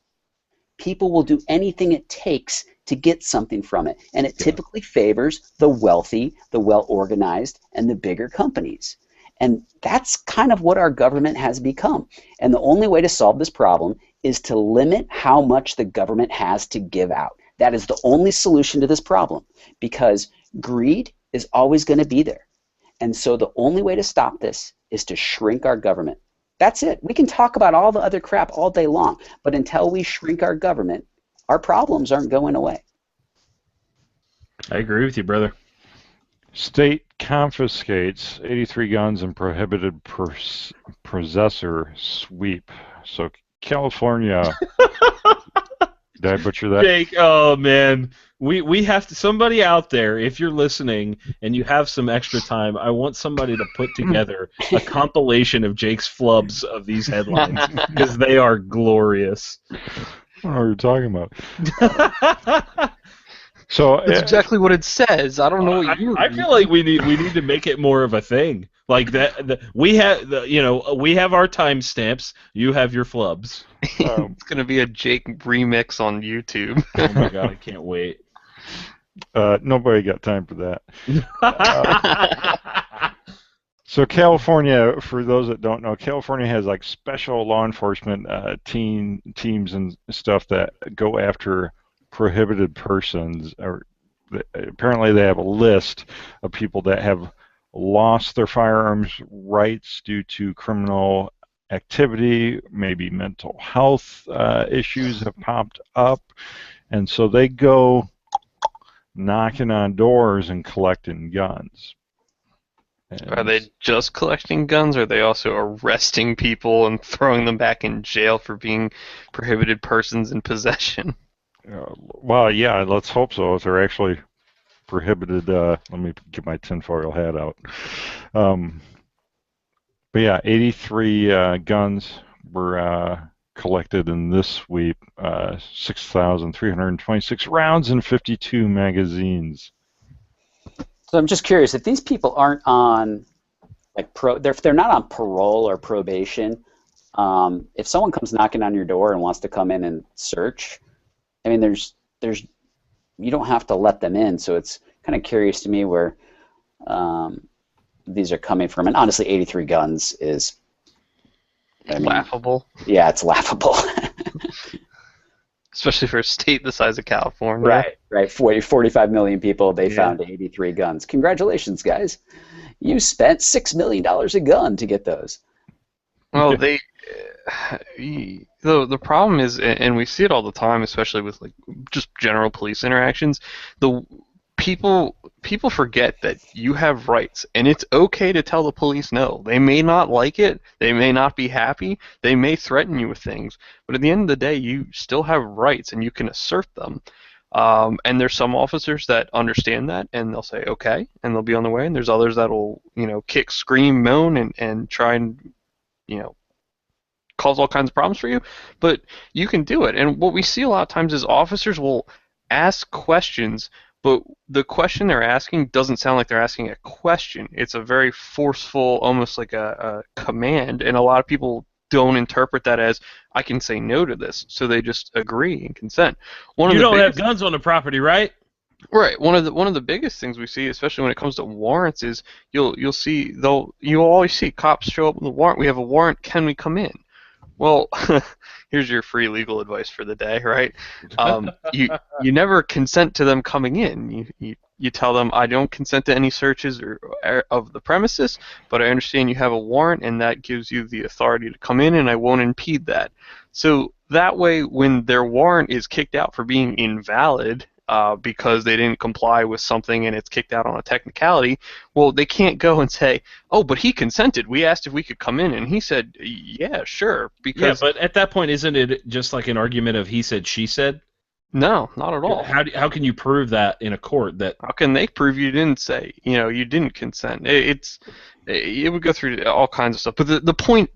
people will do anything it takes to get something from it. And it typically favors the wealthy, the well-organized, and the bigger companies. And that's kind of what our government has become. And the only way to solve this problem is to limit how much the government has to give out. That is the only solution to this problem, because greed is always going to be there. And so the only way to stop this is to shrink our government. That's it. We can talk about all the other crap all day long, but until we shrink our government, our problems aren't going away. I agree with you, brother. State confiscates 83 guns and prohibited possessor sweep. So California. Did I butcher that? Jake, oh man, we have to. Somebody out there, if you're listening and you have some extra time, I want somebody to put together a compilation of Jake's flubs of these headlines because they are glorious. I don't know what you're talking about. So That's exactly what it says. I don't know what you. I feel like we need to make it more of a thing. Like that, we have we have our timestamps. You have your flubs. It's gonna be a Jake remix on YouTube. Oh my god, I can't wait. nobody got time for that. So California, for those that don't know, California has like special law enforcement teams and stuff that go after prohibited persons. Or apparently they have a list of people that have lost their firearms rights due to criminal activity, maybe mental health issues have popped up, and so they go knocking on doors and collecting guns. And Are they just collecting guns, or are they also arresting people and throwing them back in jail for being prohibited persons in possession? well, yeah, let's hope so. If they're actually prohibited, let me get my tinfoil hat out. But yeah, 83 guns were collected in this sweep, 6,326 rounds and 52 magazines. So I'm just curious, if these people aren't on, like, they're not on parole or probation, if someone comes knocking on your door and wants to come in and search, I mean, there's you don't have to let them in. So it's kind of curious to me where these are coming from. And honestly, 83 guns is, I mean, Laughable. Yeah, it's laughable. Especially for a state the size of California. Right. 45 million people, they found 83 guns. Congratulations, guys. You spent $6 million a gun to get those. Well, the problem is, and we see it all the time, especially with like just general police interactions, the people forget that you have rights, and it's okay to tell the police no. They may not like it, they may not be happy, they may threaten you with things, but at the end of the day, you still have rights, and you can assert them. And there's some officers that understand that, and they'll say okay, and they'll be on their way, and there's others that'll, kick, scream, moan, and try and, cause all kinds of problems for you, but you can do it. And what we see a lot of times is officers will ask questions, but the question they're asking doesn't sound like they're asking a question. It's a very forceful, almost like a command, and a lot of people don't interpret that as I can say no to this, so they just agree and consent. You don't have guns on the property, right? Right. One of the biggest things we see, especially when it comes to warrants, is you'll always see cops show up with a warrant. We have a warrant. Can we come in? Well, here's your free legal advice for the day, right? You never consent to them coming in. You tell them I don't consent to any searches or of the premises, but I understand you have a warrant, and that gives you the authority to come in, and I won't impede that. So that way, when their warrant is kicked out for being invalid, because they didn't comply with something and it's kicked out on a technicality, well, they can't go and say, oh, but he consented. We asked if we could come in, and he said, yeah, sure. Because yeah, but at that point, isn't it just like an argument of he said, she said? No, not at all. How can you prove that in a court? How can they prove you didn't say, you didn't consent? It would go through all kinds of stuff. But the point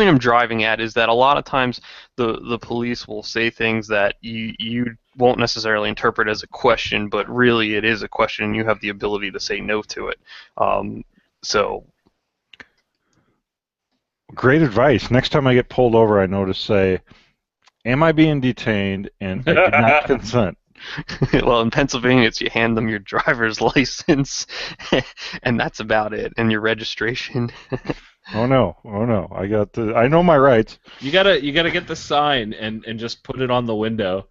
I'm driving at is that a lot of times the police will say things that you won't necessarily interpret as a question, but really it is a question, and you have the ability to say no to it. So. Great advice. Next time I get pulled over, I know to say, am I being detained, and I did not consent. Well, in Pennsylvania, it's you hand them your driver's license, and that's about it, and your registration. Oh no! I know my rights. You gotta get the sign and just put it on the window.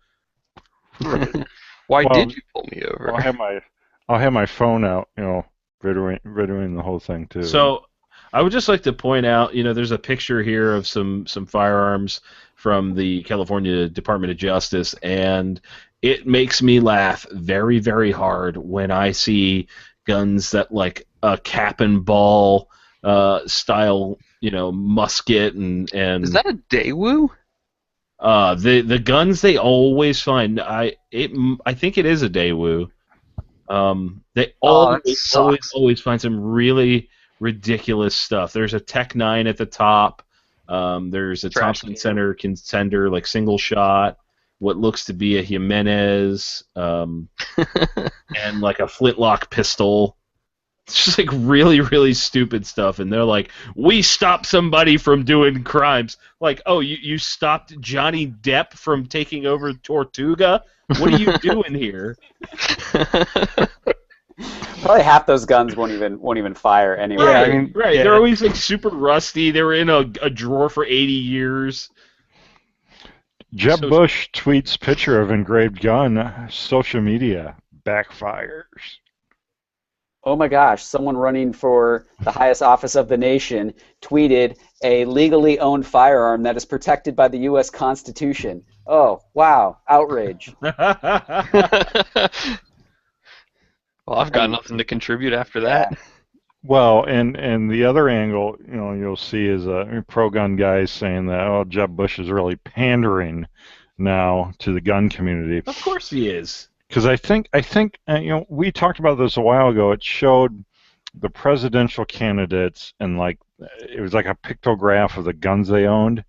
Why did you pull me over? I'll have my phone out, videoing the whole thing too. So, I would just like to point out, there's a picture here of some firearms from the California Department of Justice, and it makes me laugh very, very hard when I see guns that like a cap and ball style, musket and. Is that a Daewoo? The guns they always find, I think it is a Daewoo. They always find some really ridiculous stuff. There's a Tech 9 at the top. There's a Thompson Center contender, like single shot. What looks to be a Jimenez, and like a flintlock pistol. It's just like really, really stupid stuff. And they're like, we stopped somebody from doing crimes. Like, oh, you stopped Johnny Depp from taking over Tortuga? What are you doing here? Probably half those guns won't even fire anyway. Yeah, right. Yeah. They're always like super rusty. They were in a drawer for 80 years. Jeb Bush tweets picture of engraved gun. Social media backfires. Oh my gosh, someone running for the highest office of the nation tweeted a legally owned firearm that is protected by the U.S. Constitution. Oh, wow, outrage. Well, I've got nothing to contribute after that. Well, and the other angle, you'll see is pro-gun guys saying that, Jeb Bush is really pandering now to the gun community. Of course he is. Because I think we talked about this a while ago. It showed the presidential candidates, and it was like a pictograph of the guns they owned.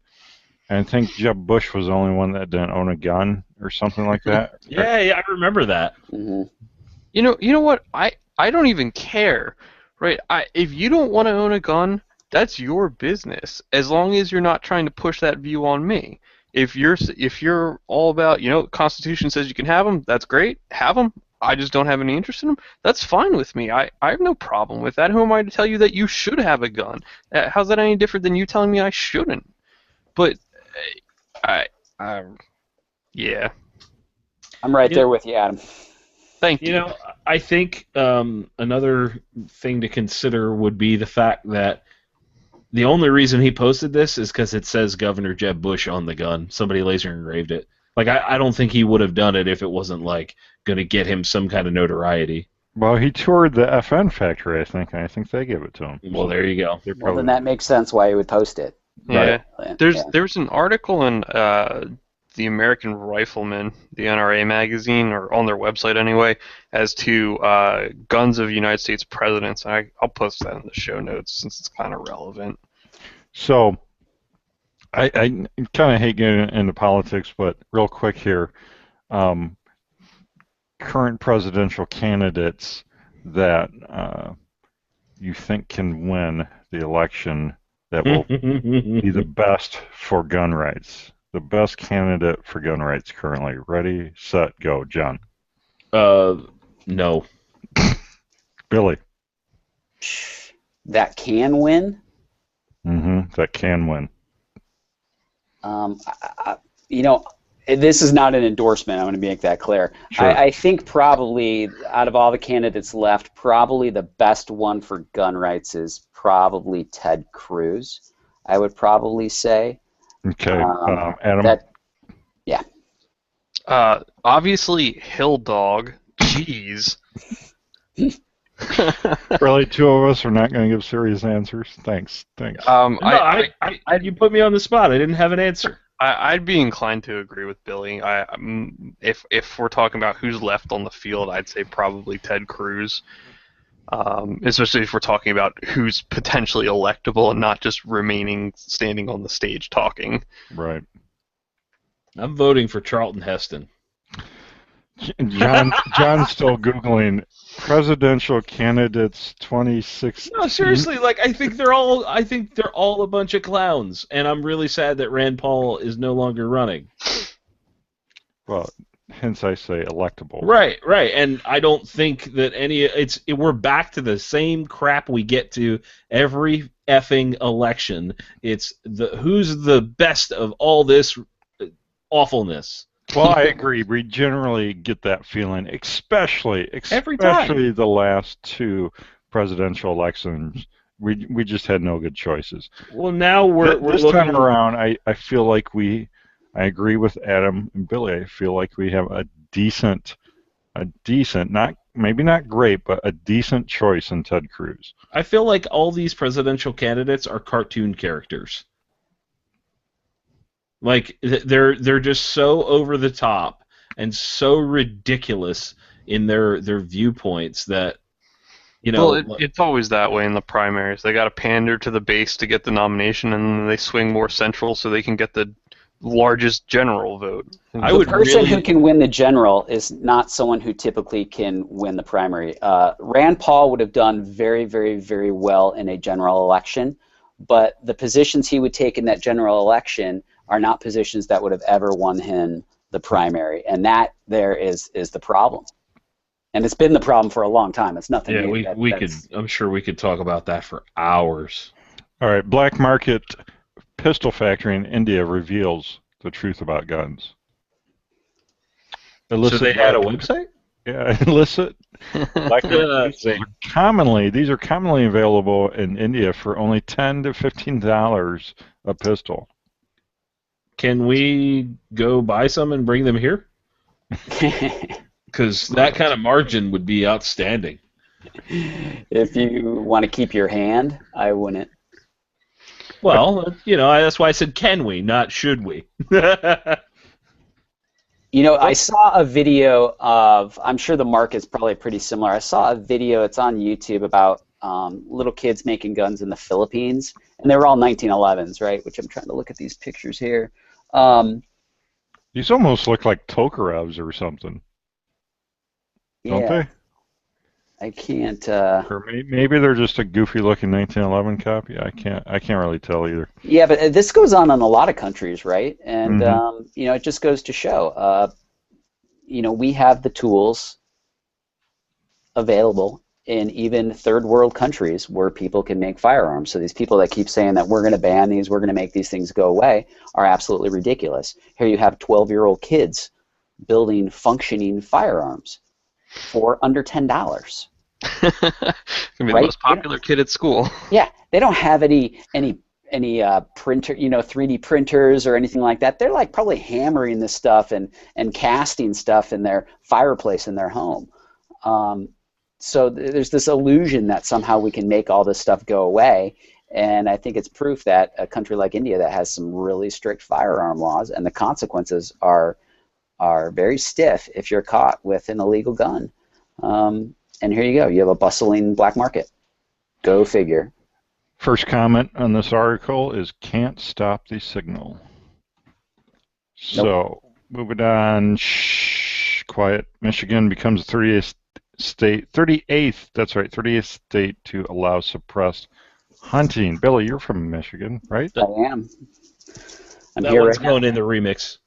And I think Jeb Bush was the only one that didn't own a gun or something like that. Yeah, I remember that. Mm-hmm. You know what? I don't even care, right? If you don't want to own a gun, that's your business. As long as you're not trying to push that view on me. If you're all about, Constitution says you can have them, that's great. Have them. I just don't have any interest in them. That's fine with me. I have no problem with that. Who am I to tell you that you should have a gun? How's that any different than you telling me I shouldn't? But yeah. I'm right there with you, Adam. Thank you. I think another thing to consider would be the fact that the only reason he posted this is because it says Governor Jeb Bush on the gun. Somebody laser engraved it. Like, I don't think he would have done it if it wasn't, going to get him some kind of notoriety. Well, he toured the FN factory, I think. I think they gave it to him. Well, there you go. Well, then that makes sense why he would post it. Yeah. There's an article in the American Rifleman, the NRA magazine, or on their website anyway, as to guns of United States presidents. I'll post that in the show notes since it's kind of relevant. So, I kind of hate getting into politics, but real quick here, current presidential candidates that you think can win the election that will be the best for gun rights? The best candidate for gun rights currently. Ready, set, go. John. No. Billy. That can win? That can win. This is not an endorsement. I want to make that clear. Sure. I think probably out of all the candidates left, probably the best one for gun rights is probably Ted Cruz. I would probably say. Okay, Adam. Yeah. Obviously, Hill Dog. Jeez. Really, two of us are not going to give serious answers. Thanks. You put me on the spot. I didn't have an answer. I'd be inclined to agree with Billy. If we're talking about who's left on the field, I'd say probably Ted Cruz. Especially if we're talking about who's potentially electable and not just standing on the stage talking. Right. I'm voting for Charlton Heston. John's still Googling presidential candidates 2016. No, seriously, I think they're all a bunch of clowns, and I'm really sad that Rand Paul is no longer running. Well, hence I say electable. Right, and I don't think that we're back to the same crap we get to every effing election. It's who's the best of all this awfulness. Well, I agree. We generally get that feeling, especially the last two presidential elections. We just had no good choices. Well, now we're this time around. I feel like I agree with Adam and Billy. I feel like we have a decent, maybe not great, but a decent choice in Ted Cruz. I feel like all these presidential candidates are cartoon characters. They're just so over the top and so ridiculous in their viewpoints that it's always that way in the primaries. They got to pander to the base to get the nomination, and then they swing more central so they can get the largest general vote. The person who can win the general is not someone who typically can win the primary. Rand Paul would have done very, very, very well in a general election, but the positions he would take in that general election are not positions that would have ever won him the primary, and that there is the problem. And it's been the problem for a long time. It's nothing new. I'm sure we could talk about that for hours. All right, black market pistol factory in India reveals the truth about guns. So they had a website? Yeah, illicit. These are commonly available in India for only $10 to $15 a pistol. Can we go buy some and bring them here? Because that kind of margin would be outstanding. If you want to keep your hand, I wouldn't. Well, that's why I said can we, not should we. I saw a video of, I'm sure the market is probably pretty similar. I saw a video, it's on YouTube, about little kids making guns in the Philippines, and they were all 1911s, right? Which I'm trying to look at these pictures here. These almost look like Tokarevs or something. Don't they? I can't. Or maybe they're just a goofy-looking 1911 copy. I can't really tell either. Yeah, but this goes on in a lot of countries, right? And it just goes to show, we have the tools available in even third world countries where people can make firearms. So these people that keep saying that we're going to ban these, we're going to make these things go away, are absolutely ridiculous. Here you have 12-year-old kids building functioning firearms for under $10. Gonna be the most popular kid at school. Yeah, they don't have any printer, 3D printers or anything like that. They're probably hammering this stuff and casting stuff in their fireplace in their home. So there's this illusion that somehow we can make all this stuff go away, and I think it's proof that a country like India that has some really strict firearm laws, and the consequences are very stiff if you're caught with an illegal gun. And here you go. You have a bustling black market. Go figure. First comment on this article is can't stop the signal. Nope. So moving on. quiet. Michigan becomes the 38th state, 38th, that's right, 38th state to allow suppressed hunting. Billy, you're from Michigan, right? I am. I'm That here one's right now. going in the remix.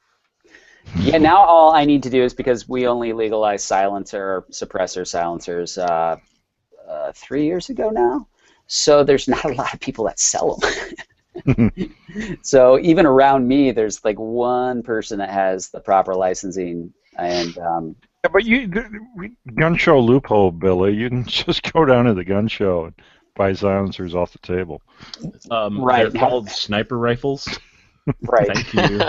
Yeah, now all I need to do is, because we only legalized suppressor silencers 3 years ago now, so there's not a lot of people that sell them. So even around me, there's like one person that has the proper licensing, and Yeah, but gun show loophole, Billy. You can just go down to the gun show and buy silencers off the table. Right. They're called sniper rifles. right. Thank you.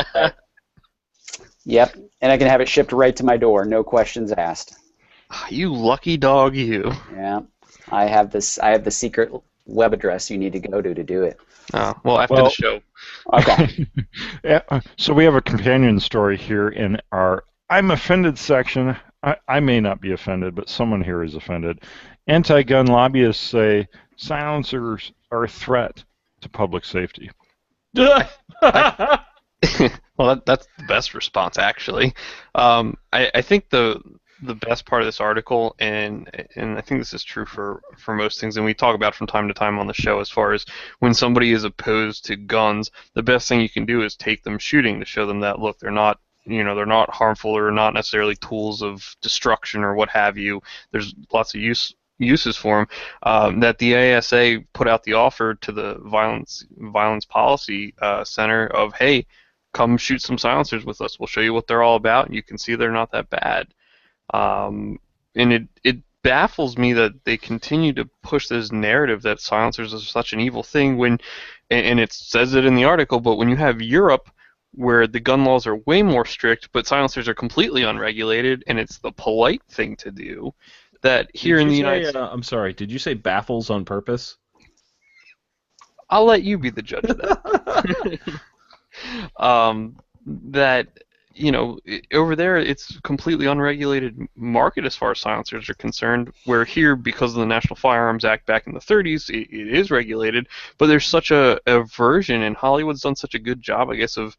Yep, and I can have it shipped right to my door, no questions asked. You lucky dog, you. Yeah, I have the secret web address you need to go to do it. Oh, well, after the show. Okay. Yeah, so we have a companion story here in our I'm offended section. I may not be offended, but someone here is offended. Anti-gun lobbyists say silencers are a threat to public safety. Well, that's the best response, actually. I think the best part of this article, and I think this is true for most things, and we talk about from time to time on the show, as far as when somebody is opposed to guns, the best thing you can do is take them shooting to show them that, look, they're not harmful or not necessarily tools of destruction or what have you. There's lots of uses for them. That the ASA put out the offer to the Violence Policy Center of, hey, come shoot some silencers with us. We'll show you what they're all about, and you can see they're not that bad. And it baffles me that they continue to push this narrative that silencers are such an evil thing when, and it says it in the article, but when you have Europe where the gun laws are way more strict, but silencers are completely unregulated, and it's the polite thing to do, that here in the United States... I'm sorry, did you say baffles on purpose? I'll let you be the judge of that. That, over there it's completely unregulated market as far as silencers are concerned, where here, because of the National Firearms Act back in the 30s, it is regulated, but there's such a aversion, and Hollywood's done such a good job, I guess, of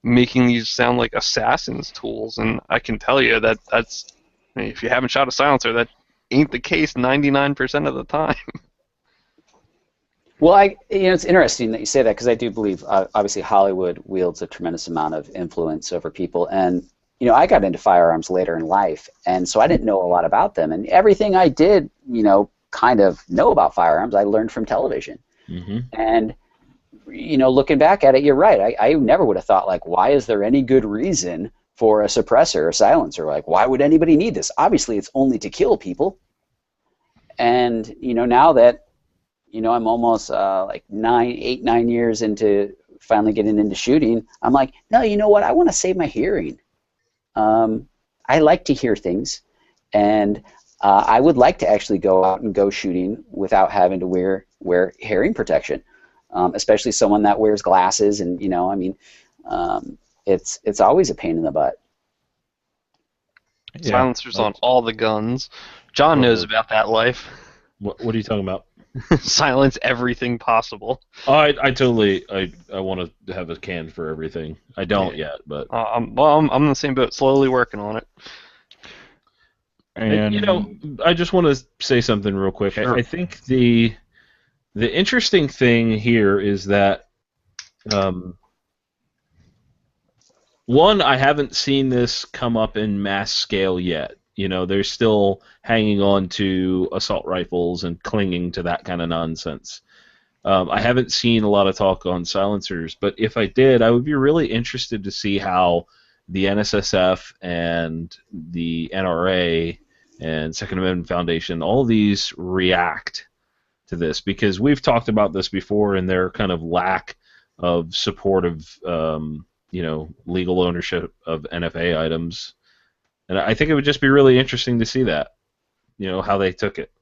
making these sound like assassin's tools, and I can tell you that's, if you haven't shot a silencer, that ain't the case 99% of the time. Well, it's interesting that you say that, because I do believe, obviously, Hollywood wields a tremendous amount of influence over people. And, I got into firearms later in life, and so I didn't know a lot about them. And everything I did, kind of know about firearms, I learned from television. Mm-hmm. And, looking back at it, you're right. I never would have thought, like, why is there any good reason for a suppressor or silencer? Like, why would anybody need this? Obviously, it's only to kill people. And, now that I'm almost like 9 years into finally getting into shooting, I'm like, no, you know what? I want to save my hearing. I like to hear things, and I would like to actually go out and go shooting without having to wear hearing protection, especially someone that wears glasses. And it's always a pain in the butt. Yeah. Silencers on all the guns. John knows about that life. What are you talking about? Silence everything possible. Oh, I totally I want to have a can for everything. I don't yet, but I'm in the same boat. Slowly working on it. And I just want to say something real quick. Sure. I think the interesting thing here is that one, I haven't seen this come up in mass scale yet. They're still hanging on to assault rifles and clinging to that kind of nonsense. I haven't seen a lot of talk on silencers, but if I did, I would be really interested to see how the NSSF and the NRA and Second Amendment Foundation, all of these react to this, because we've talked about this before and their kind of lack of support of legal ownership of NFA items. And I think it would just be really interesting to see that, how they took it.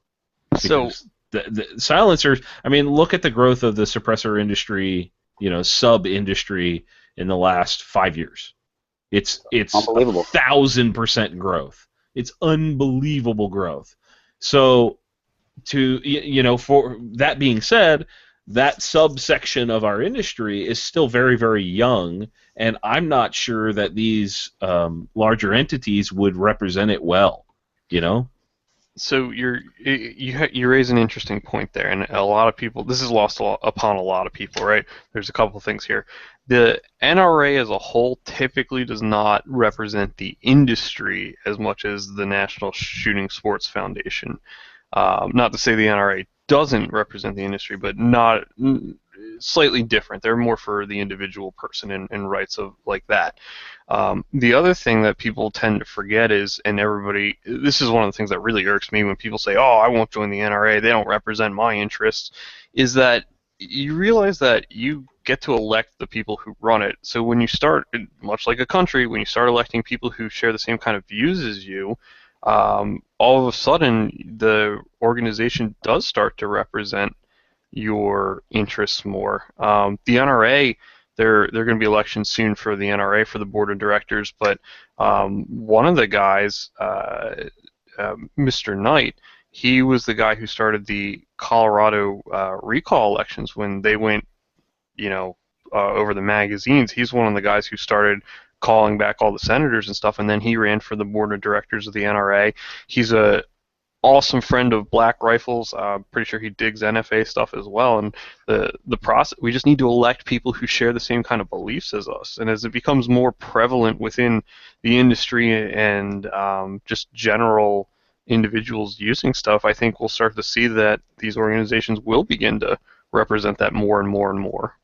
Because so the silencers, look at the growth of the suppressor industry, sub-industry in the last 5 years. It's unbelievable. 1,000% growth. It's unbelievable growth. So, for that being said, that subsection of our industry is still very, very young, and I'm not sure that these larger entities would represent it well. You know? So you raise an interesting point there, and a lot of people, this is lost upon a lot of people, right? There's a couple things here. The NRA as a whole typically does not represent the industry as much as the National Shooting Sports Foundation. Not to say the NRA doesn't represent the industry, but not slightly different. They're more for the individual person and rights of like that. The other thing that people tend to forget is, and everybody, this is one of the things that really irks me when people say, oh, I won't join the NRA, they don't represent my interests, is that you realize that you get to elect the people who run it. So when you start, much like a country, when you start electing people who share the same kind of views as you, all of a sudden the organization does start to represent your interests more. The NRA, there are going to be elections soon for the NRA for the board of directors, but one of the guys, Mr. Knight, he was the guy who started the Colorado recall elections when they went, over the magazines. He's one of the guys who started calling back all the senators and stuff, and then he ran for the board of directors of the NRA. He's a awesome friend of Black Rifles. I'm pretty sure he digs NFA stuff as well. And the process, we just need to elect people who share the same kind of beliefs as us. And as it becomes more prevalent within the industry and just general individuals using stuff, I think we'll start to see that these organizations will begin to represent that more and more and more.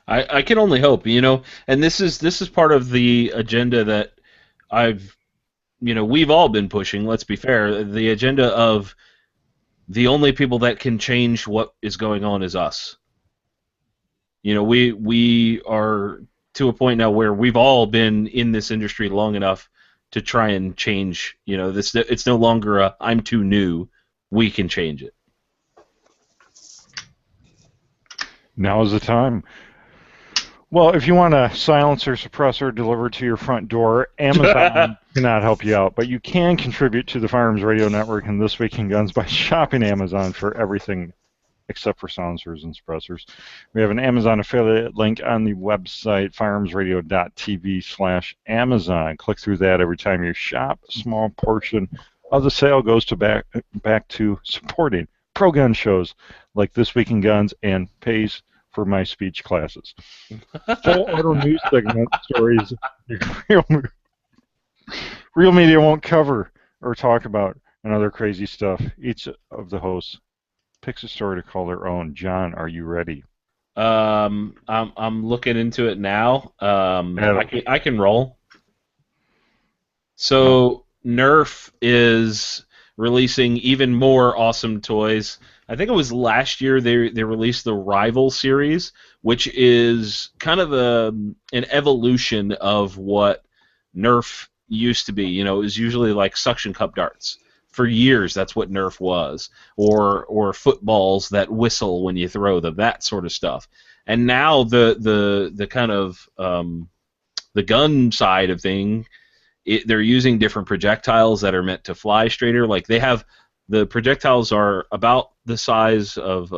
I can only hope, and this is part of the agenda that we've all been pushing, let's be fair, the agenda of the only people that can change what is going on is us. We are to a point now where we've all been in this industry long enough to try and change, it's no longer I'm too new, we can change it. Now is the time. Well, if you want a silencer suppressor delivered to your front door, Amazon cannot help you out, but you can contribute to the Firearms Radio Network and This Week in Guns by shopping Amazon for everything except for silencers and suppressors. We have an Amazon affiliate link on the website, firearmsradio.tv/Amazon. Click through that every time you shop. A small portion of the sale goes to back to supporting pro-gun shows like This Week in Guns and pays for my speech classes. Full auto news segment stories real media won't cover or talk about, and other crazy stuff. Each of the hosts picks a story to call their own. John, are you ready? I'm looking into it now. I can roll. So Nerf is releasing even more awesome toys. I think it was last year they released the Rival series, which is kind of an evolution of what Nerf used to be. It was usually like suction cup darts. For years, that's what Nerf was, or footballs that whistle when you throw them, that sort of stuff. And now the kind of the gun side of thing, they're using different projectiles that are meant to fly straighter. Like the projectiles are about the size of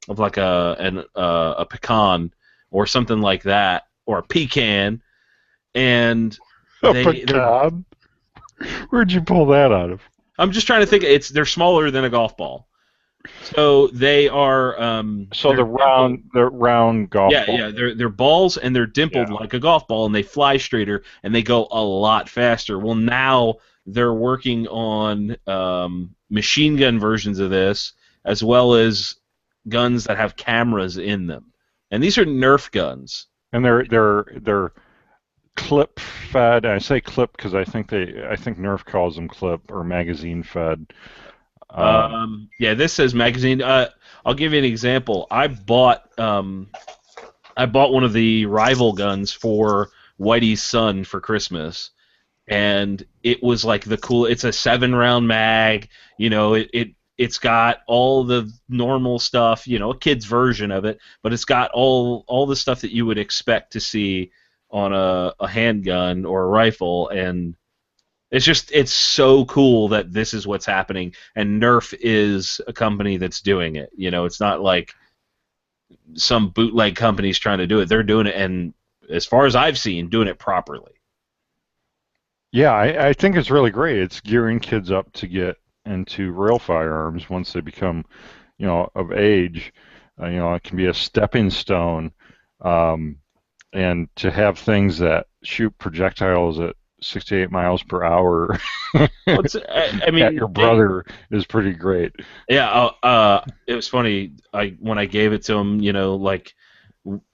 like a pecan or something like that, or a pecan, and pecan. Where'd you pull that out of? I'm just trying to think. They're smaller than a golf ball, so they are. The round golf ball. Yeah. They're balls, and they're dimpled like a golf ball, and they fly straighter, and they go a lot faster. Well, now they're working on machine gun versions of this, as well as guns that have cameras in them. And these are Nerf guns. And they're clip fed. I say clip because I think Nerf calls them clip or magazine fed. This says magazine. I'll give you an example. I bought one of the Rival guns for Whitey's son for Christmas. And it was like it's a 7-round mag, it's got all the normal stuff, a kid's version of it, but it's got all the stuff that you would expect to see on a handgun or a rifle, and It's so cool that this is what's happening, and Nerf is a company that's doing it. You know, it's not like some bootleg company's trying to do it. They're doing it, and as far as I've seen, doing it properly. Yeah, I think it's really great. It's gearing kids up to get into real firearms once they become, of age. It can be a stepping stone, and to have things that shoot projectiles at 68 miles per hour I mean, at your brother is pretty great. Yeah, it was funny. When I gave it to him, like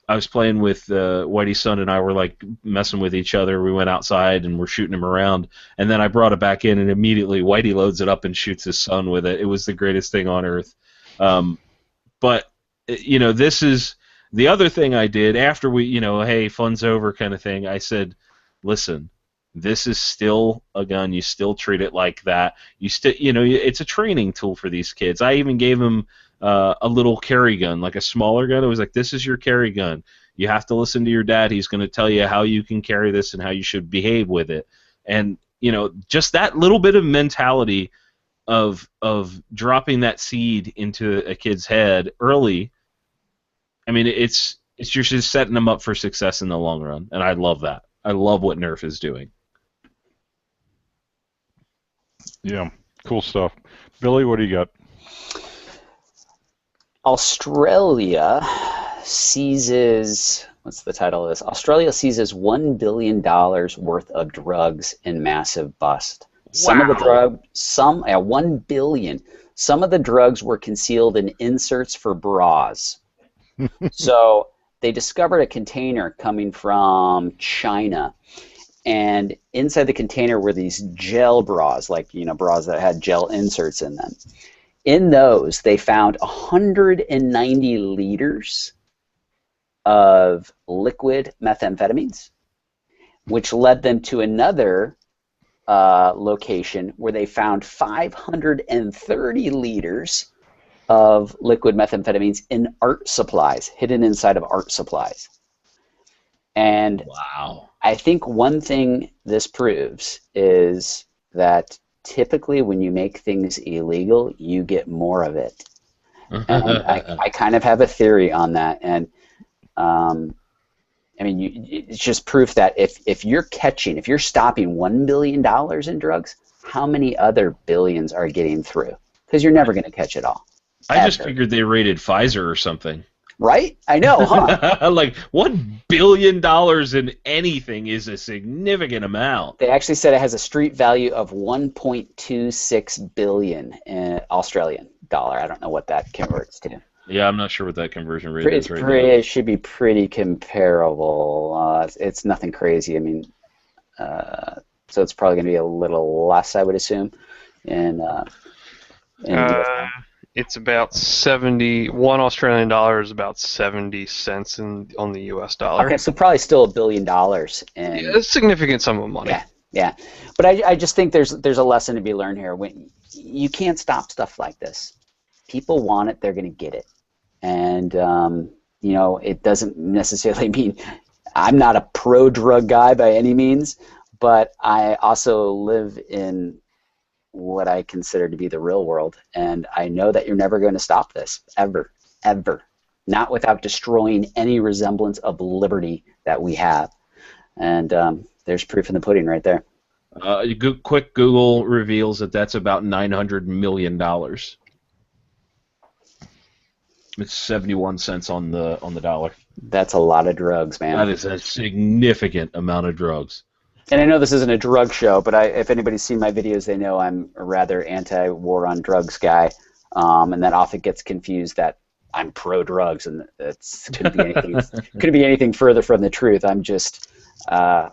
I was playing with Whitey's son, and I were like messing with each other. We went outside and we're shooting him around, and then I brought it back in, and immediately Whitey loads it up and shoots his son with it. It was the greatest thing on earth. But this is the other thing I did after we, hey, fun's over kind of thing. I said, listen, this is still a gun. You still treat it like that. You still, it's a training tool for these kids. I even gave them a little carry gun, like a smaller gun. It was like, this is your carry gun. You have to listen to your dad. He's going to tell you how you can carry this and how you should behave with it. And just that little bit of mentality of dropping that seed into a kid's head early. I mean, it's you're just setting them up for success in the long run, and I love that. I love what Nerf is doing. Yeah, cool stuff. Billy, what do you got? Australia seizes, what's the title of this? Australia seizes $1 billion worth of drugs in massive bust. Some of the $1 billion. Some of the drugs were concealed in inserts for bras. So they discovered a container coming from China, and inside the container were these gel bras, like bras that had gel inserts in them. In those, they found 190 liters of liquid methamphetamines, which led them to another location where they found 530 liters of liquid methamphetamines in art supplies, hidden inside of art supplies. And wow. I think one thing this proves is that typically when you make things illegal, you get more of it. And I kind of have a theory on that. And it's just proof that if you're stopping $1 billion in drugs, how many other billions are getting through? Because you're never going to catch it all. I just figured they raided Pfizer or something. Right? I know, huh? Like, $1 billion in anything is a significant amount. They actually said it has a street value of 1.26 billion in Australian dollar. I don't know what that converts to. Yeah, I'm not sure what that conversion rate is right now. It should be pretty comparable. It's nothing crazy. I mean, so it's probably going to be a little less, I would assume. It's about 70. $1 Australian dollar is about 70 cents on the U.S. dollar. Okay, so probably still $1 billion. And yeah, it's a significant sum of money. Yeah. But I just think there's a lesson to be learned here. When you can't stop stuff like this. People want it, they're going to get it. And it doesn't necessarily mean I'm not a pro-drug guy by any means, but I also live in what I consider to be the real world, and I know that you're never going to stop this, ever, not without destroying any resemblance of liberty that we have. And there's proof in the pudding right there. Quick Google reveals that that's about $900 million. It's 71 cents on the dollar. That's a lot of drugs, man. That is a significant amount of drugs. And I know this isn't a drug show, but if anybody's seen my videos, they know I'm a rather anti-war on drugs guy, and that often gets confused that I'm pro-drugs, and that's couldn't be anything further from the truth. I'm just, I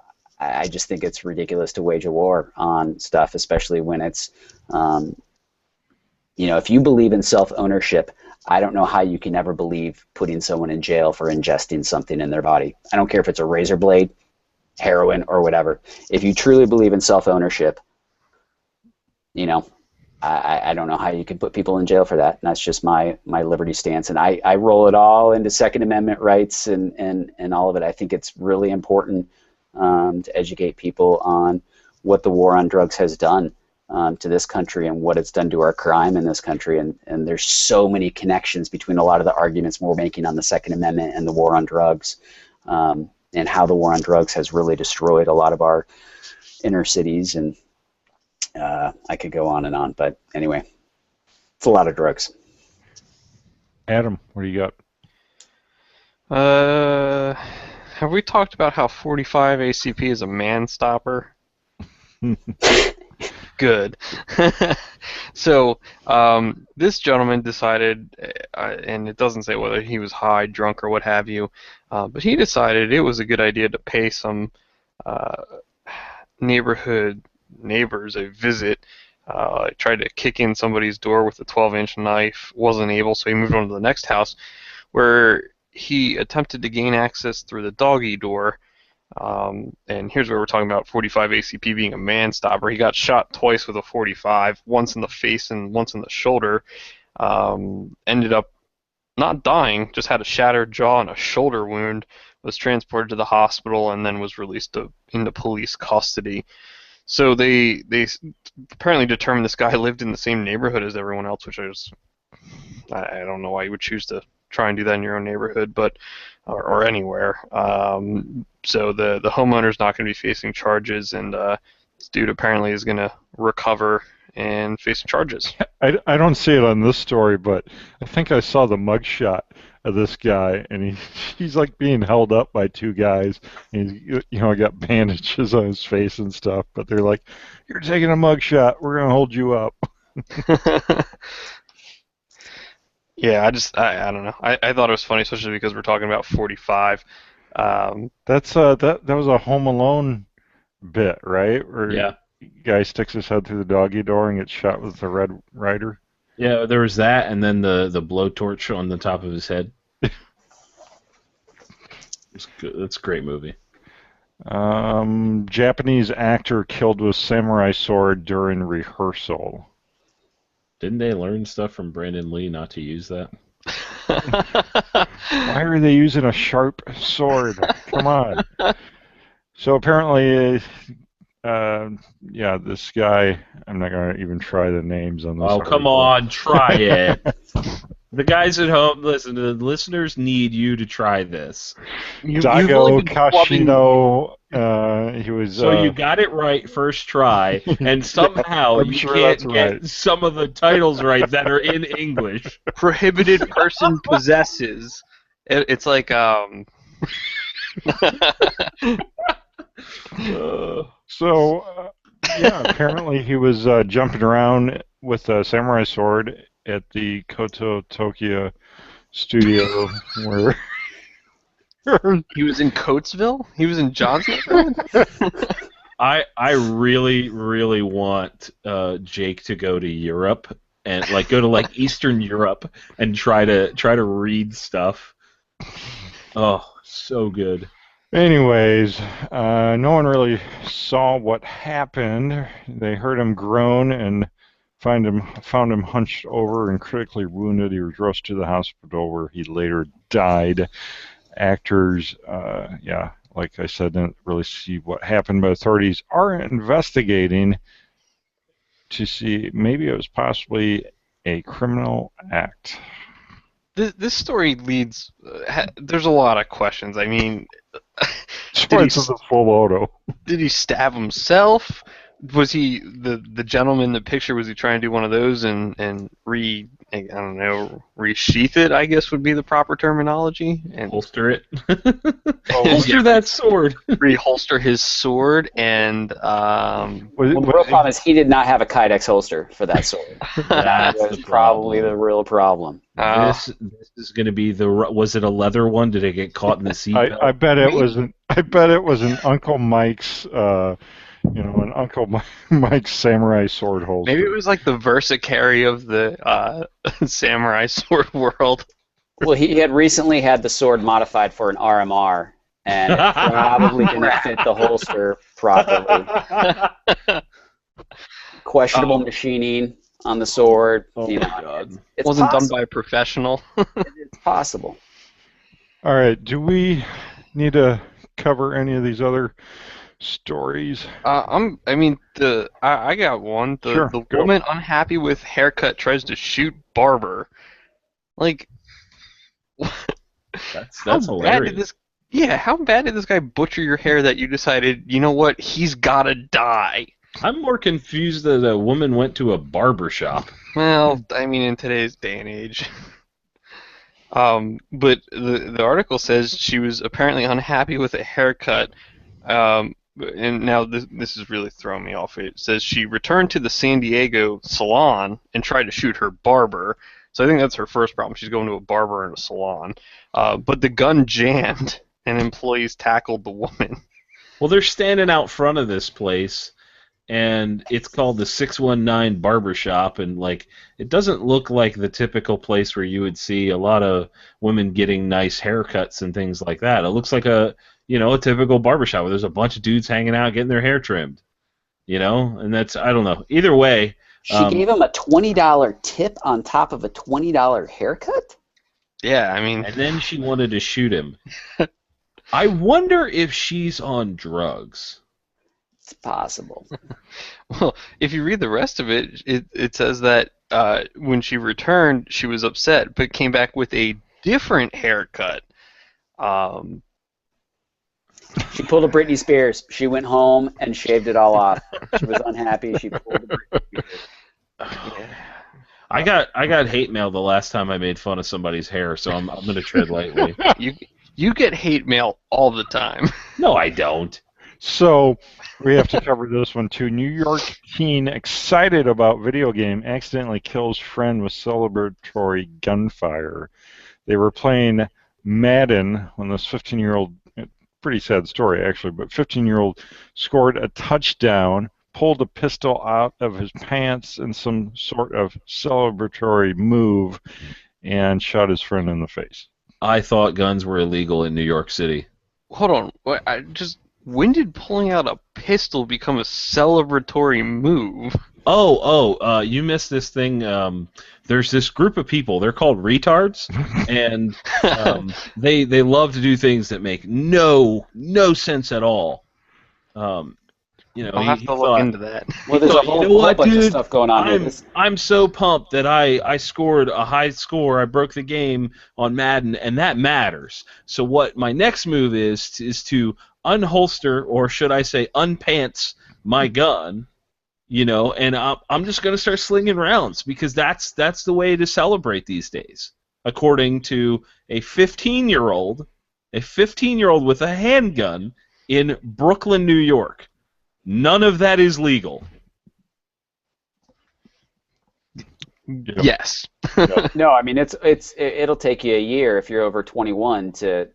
just think it's ridiculous to wage a war on stuff, especially when it's, if you believe in self-ownership, I don't know how you can ever believe putting someone in jail for ingesting something in their body. I don't care if it's a razor blade, heroin, or whatever. If you truly believe in self-ownership, I don't know how you can put people in jail for that. And that's just my liberty stance. And I roll it all into Second Amendment rights and all of it. I think it's really important to educate people on what the war on drugs has done to this country and what it's done to our crime in this country. And there's so many connections between a lot of the arguments we're making on the Second Amendment and the war on drugs, and how the war on drugs has really destroyed a lot of our inner cities. And I could go on and on, but anyway, it's a lot of drugs. Adam, what do you got? Have we talked about how 45 ACP is a man stopper? Good. So this gentleman decided, and it doesn't say whether he was high, drunk, or what have you, but he decided it was a good idea to pay some neighborhood neighbors a visit. Tried to kick in somebody's door with a 12-inch knife, wasn't able, so he moved on to the next house, where he attempted to gain access through the doggy door. And here's where we're talking about 45 ACP being a man stopper. He got shot twice with a 45, once in the face and once in the shoulder. Ended up not dying, just had a shattered jaw and a shoulder wound, was transported to the hospital, and then was released into police custody. So they apparently determined this guy lived in the same neighborhood as everyone else, which I don't know why you would choose to try and do that in your own neighborhood, but or anywhere. So the homeowner's not going to be facing charges, and this dude apparently is going to recover and face charges. I don't see it on this story, but I think I saw the mugshot of this guy, and he's like being held up by two guys. And he's, got bandages on his face and stuff, but they're like, "You're taking a mugshot. We're going to hold you up." Yeah, I don't know. I thought it was funny, especially because we're talking about 45. That was a Home Alone bit, right? Where Yeah. guy sticks his head through the doggy door and gets shot with the Red Ryder. Yeah, there was that, and then the blowtorch on the top of his head. It's good. That's a great movie. Japanese actor killed with samurai sword during rehearsal. Didn't they learn stuff from Brandon Lee not to use that? Why are they using a sharp sword? Come on. So apparently, this guy, I'm not going to even try the names on this. Oh, come on, try it. The guys at home, listen, the listeners need you to try this. Dago Kashino, he was... So you got it right first try, and somehow you can't get some of the titles right that are in English. Prohibited person possesses. It's like, apparently he was jumping around with a samurai sword at the Koto Tokyo studio where... He was in Coatesville? He was in John's neighborhood? I really, really want Jake to go to Europe and go to Eastern Europe and try to read stuff. Oh, so good. Anyways, no one really saw what happened. They heard him groan and found him hunched over and critically wounded. He was rushed to the hospital where he later died. Actors, like I said, didn't really see what happened, but authorities are investigating to see maybe it was possibly a criminal act. This story leads... there's a lot of questions. I mean... It's a full auto. Did he stab himself? Was he the gentleman in the picture? Was he trying to do one of those and resheath it? I guess would be the proper terminology. And holster it. Holster that sword. Reholster his sword, and the real problem is he did not have a Kydex holster for that sword. That was probably the real problem. This is going to be was it a leather one? Did it get caught in the seat? I bet it was an Uncle Mike's. An Uncle Mike's samurai sword holster. Maybe it was like the Versacarry of the samurai sword world. Well, he had recently had the sword modified for an RMR, and it probably didn't fit the holster properly. Questionable machining on the sword. Oh my God. It wasn't done by a professional. It's possible. All right. Do we need to cover any of these other stories. I got one. Sure, The go. woman unhappy with haircut tries to shoot barber. Like, That's how bad hilarious. did this? Yeah, how bad did this guy butcher your hair that you decided, you know what, he's gotta die? I'm more confused that a woman went to a barber shop. Well, I mean, in today's day and age. But the article says she was apparently unhappy with a haircut. And now this is really throwing me off. It says she returned to the San Diego salon and tried to shoot her barber. So I think that's her first problem. She's going to a barber in a salon. But the gun jammed, and employees tackled the woman. Well, they're standing out front of this place, and it's called the 619 Barbershop, and like it doesn't look like the typical place where you would see a lot of women getting nice haircuts and things like that. It looks like a typical barbershop where there's a bunch of dudes hanging out getting their hair trimmed, and that's, I don't know. Either way, She gave him a $20 tip on top of a $20 haircut? Yeah, I mean, and then she wanted to shoot him. I wonder if she's on drugs. It's possible. well, if you read the rest of it, it says that when she returned, she was upset, but came back with a different haircut. She pulled a Britney Spears. She went home and shaved it all off. She was unhappy. She pulled a Britney Spears. Yeah. I got hate mail the last time I made fun of somebody's hair, so I'm going to tread lightly. You get hate mail all the time. No, I don't. So we have to cover this one too. New York teen excited about video game accidentally kills friend with celebratory gunfire. They were playing Madden when this 15-year-old, pretty sad story actually, but 15-year-old scored a touchdown, pulled a pistol out of his pants in some sort of celebratory move, and shot his friend in the face. I thought guns were illegal in New York City. Hold on. When did pulling out a pistol become a celebratory move? You missed this thing. There's this group of people. They're called retards, and they love to do things that make no sense at all. I'll have to look into that. Well, there's a whole bunch of stuff going on here. I'm so pumped that I scored a high score. I broke the game on Madden, and that matters. So what my next move is to unholster, or should I say unpants, my gun, and I'm just going to start slinging rounds because that's the way to celebrate these days, according to a 15-year-old with a handgun in Brooklyn, New York. None of that is legal. Yes. No, I mean it'll take you a year if you're over 21 a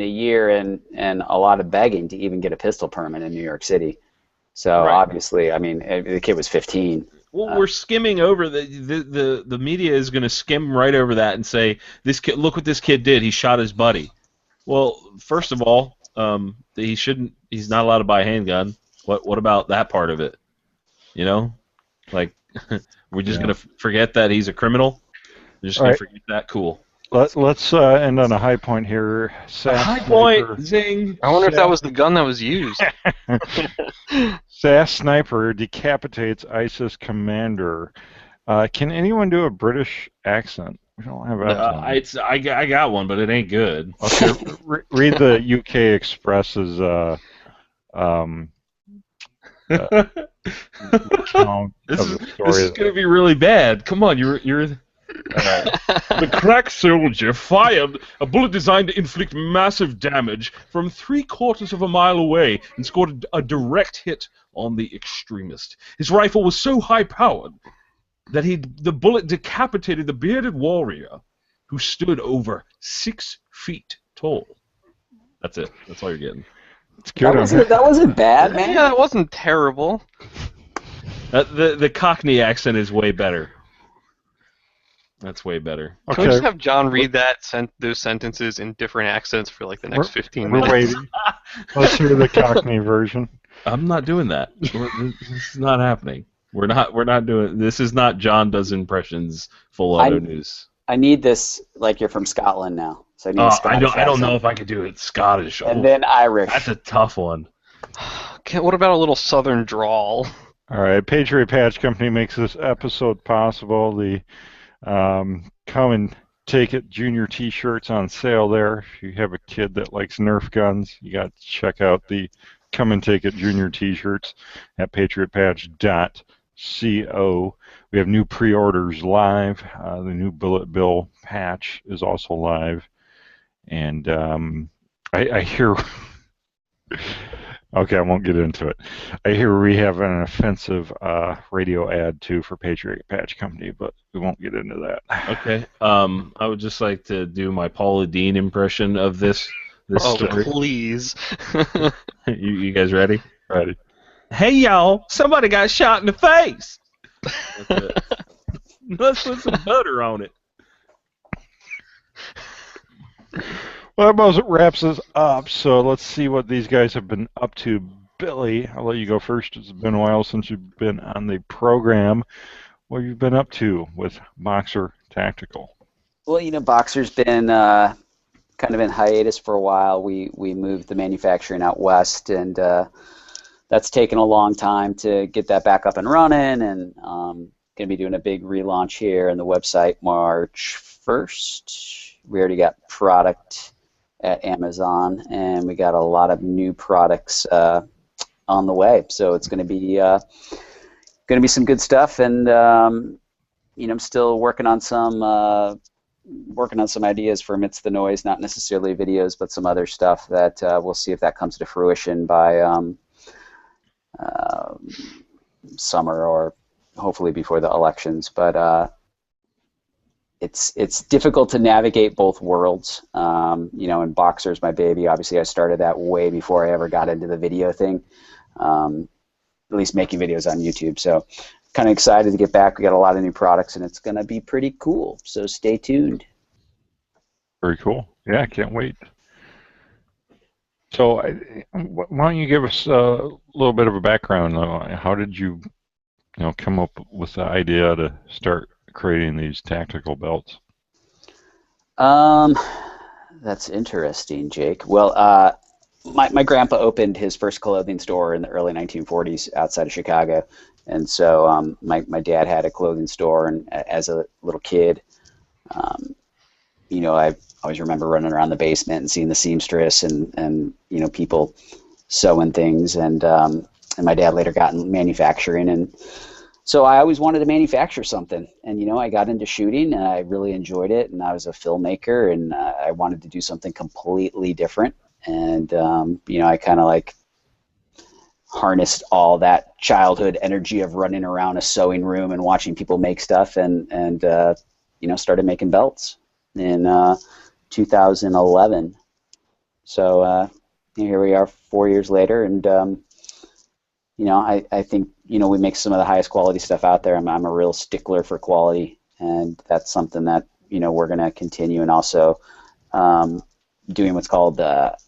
year and a lot of begging to even get a pistol permit in New York City. So Right. Obviously, the kid was 15. Well, we're skimming over the media is going to skim right over that and say, this kid, look what this kid did. He shot his buddy. Well, first of all, he's not allowed to buy a handgun. What about that part of it? Like, we're just going to forget that he's a criminal? We're just going to forget that? Cool. Let's end on a high point here. High point, zing. I wonder if that was the gun that was used. SAS sniper decapitates ISIS commander. Can anyone do a British accent? We don't have accents. I got one, but it ain't good. Okay, read the UK Express's account This of is the story. going to be really bad. Come on, you're. The crack soldier fired a bullet designed to inflict massive damage from 3/4 of a mile away and scored a direct hit on the extremist. His rifle was so high-powered that the bullet decapitated the bearded warrior, who stood over 6 feet tall. That's it. That's all you're getting. It's good. That wasn't bad, man. Yeah, that wasn't terrible. The Cockney accent is way better. That's way better. Can we just have John read those sentences in different accents for like the next 15 minutes? We're waiting. Let's hear the Cockney version. I'm not doing that. This is not happening. We're not doing. This is not John does impressions full auto news. I need this like you're from Scotland now. So I need a Scottish I don't know accent. if I could do it Scottish. And then Irish. That's a tough one. What about a little southern drawl? All right, Patriot Patch Company makes this episode possible. The Come and Take It Junior T-shirts on sale there. If you have a kid that likes Nerf guns, you got to check out the Come and Take It Junior T-shirts at patriotpatch.co. We have new pre-orders live. The new Bullet Bill patch is also live. And I hear... Okay, I won't get into it. I hear we have an offensive radio ad, too, for Patriot Patch Company, but we won't get into that. Okay. I would just like to do my Paula Dean impression of this story. Please. You guys ready? Ready. Hey, y'all, somebody got shot in the face. That's it. Let's put some butter on it. Well, that about wraps us up, so let's see what these guys have been up to. Billy, I'll let you go first. It's been a while since you've been on the program. What have you been up to with Boxer Tactical? Well, Boxer's been kind of in hiatus for a while. We moved the manufacturing out west, and that's taken a long time to get that back up and running, and going to be doing a big relaunch here on the website March 1st. We already got product at Amazon, and we got a lot of new products on the way. So it's going to be some good stuff, and I'm still working on some ideas for Amidst the Noise, not necessarily videos, but some other stuff that we'll see if that comes to fruition by summer or hopefully before the elections. But it's difficult to navigate both worlds. And Boxer's my baby. Obviously, I started that way before I ever got into the video thing, at least making videos on YouTube. So kind of excited to get back. We got a lot of new products, and it's going to be pretty cool. So stay tuned. Very cool. Yeah, I can't wait. So why don't you give us a little bit of a background? How did you come up with the idea to start creating these tactical belts? That's interesting, Jake. Well, my grandpa opened his first clothing store in the early 1940s outside of Chicago, and so my dad had a clothing store, and as a little kid, I always remember running around the basement and seeing the seamstress and people sewing things, and my dad later got in manufacturing, and so I always wanted to manufacture something, and I got into shooting, and I really enjoyed it, and I was a filmmaker, and I wanted to do something completely different, and I kind of like harnessed all that childhood energy of running around a sewing room and watching people make stuff, and started making belts in 2011. So here we are 4 years later, and I think we make some of the highest quality stuff out there. I'm a real stickler for quality, and that's something that we're going to continue, and also doing what's called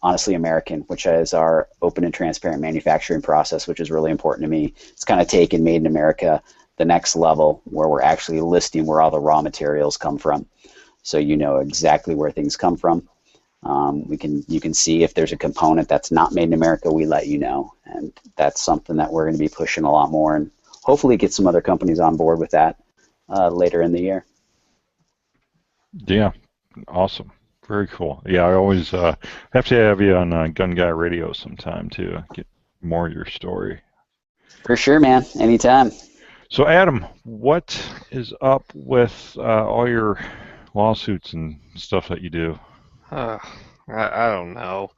Honestly American, which is our open and transparent manufacturing process, which is really important to me. It's kind of taken Made in America the next level, where we're actually listing where all the raw materials come from, so you know exactly where things come from. You can see if there's a component that's not made in America, we let you know, and that's something that we're going to be pushing a lot more, and hopefully get some other companies on board with that later in the year. Yeah, awesome, very cool. Yeah, I always have to have you on Gun Guy Radio sometime to get more of your story. For sure, man. Anytime. So, Adam, what is up with all your lawsuits and stuff that you do? I don't know.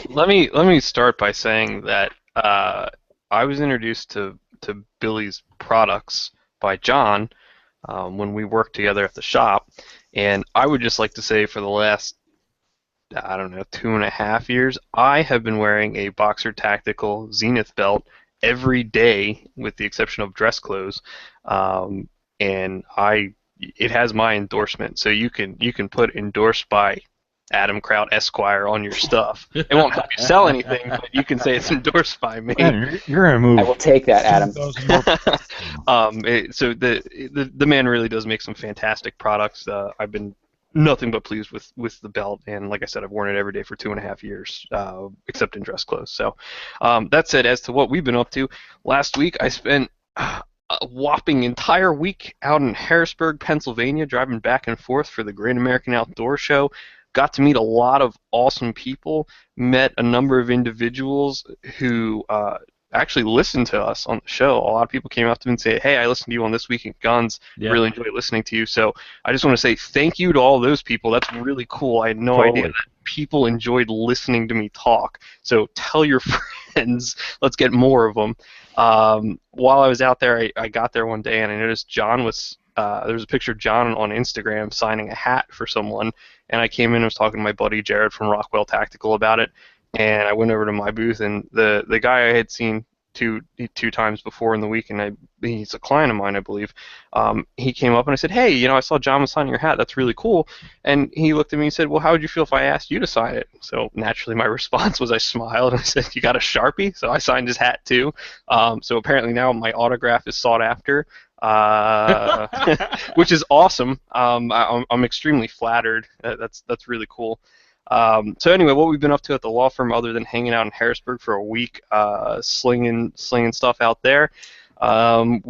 Let me start by saying that I was introduced to Billy's products by John when we worked together at the shop, and I would just like to say for the last 2.5 years, I have been wearing a Boxer Tactical Zenith belt every day, with the exception of dress clothes, and it has my endorsement, so you can put endorsed by Adam Kraut Esquire on your stuff. It won't help you sell anything, but you can say it's endorsed by me. Man, you're gonna move. I will take that, Adam. So the man really does make some fantastic products. I've been nothing but pleased with the belt, and like I said, I've worn it every day for 2.5 years, except in dress clothes. So that said, as to what we've been up to, last week I spent a whopping entire week out in Harrisburg, Pennsylvania, driving back and forth for the Great American Outdoor Show. Got to meet a lot of awesome people, met a number of individuals who actually listened to us on the show. A lot of people came up to me and said, hey, I listened to you on This Week in Guns. Yeah. Really enjoyed listening to you. So I just want to say thank you to all those people. That's really cool. I had no idea that people enjoyed listening to me talk. So tell your friends. Let's get more of them. While I was out there, I got there one day and I noticed John was there was a picture of John on Instagram signing a hat for someone, and I came in and was talking to my buddy Jared from Rockwell Tactical about it, and I went over to my booth, and the guy I had seen two times before in the week, and he's a client of mine, I believe. He came up and I said, hey, I saw John was signing your hat. That's really cool. And he looked at me and said, well, how would you feel if I asked you to sign it? So naturally my response was I smiled and I said, you got a Sharpie? So I signed his hat too. So apparently now my autograph is sought after. Which is awesome. I'm extremely flattered. That's really cool. So anyway, what we've been up to at the law firm, other than hanging out in Harrisburg for a week, slinging stuff out there. I'm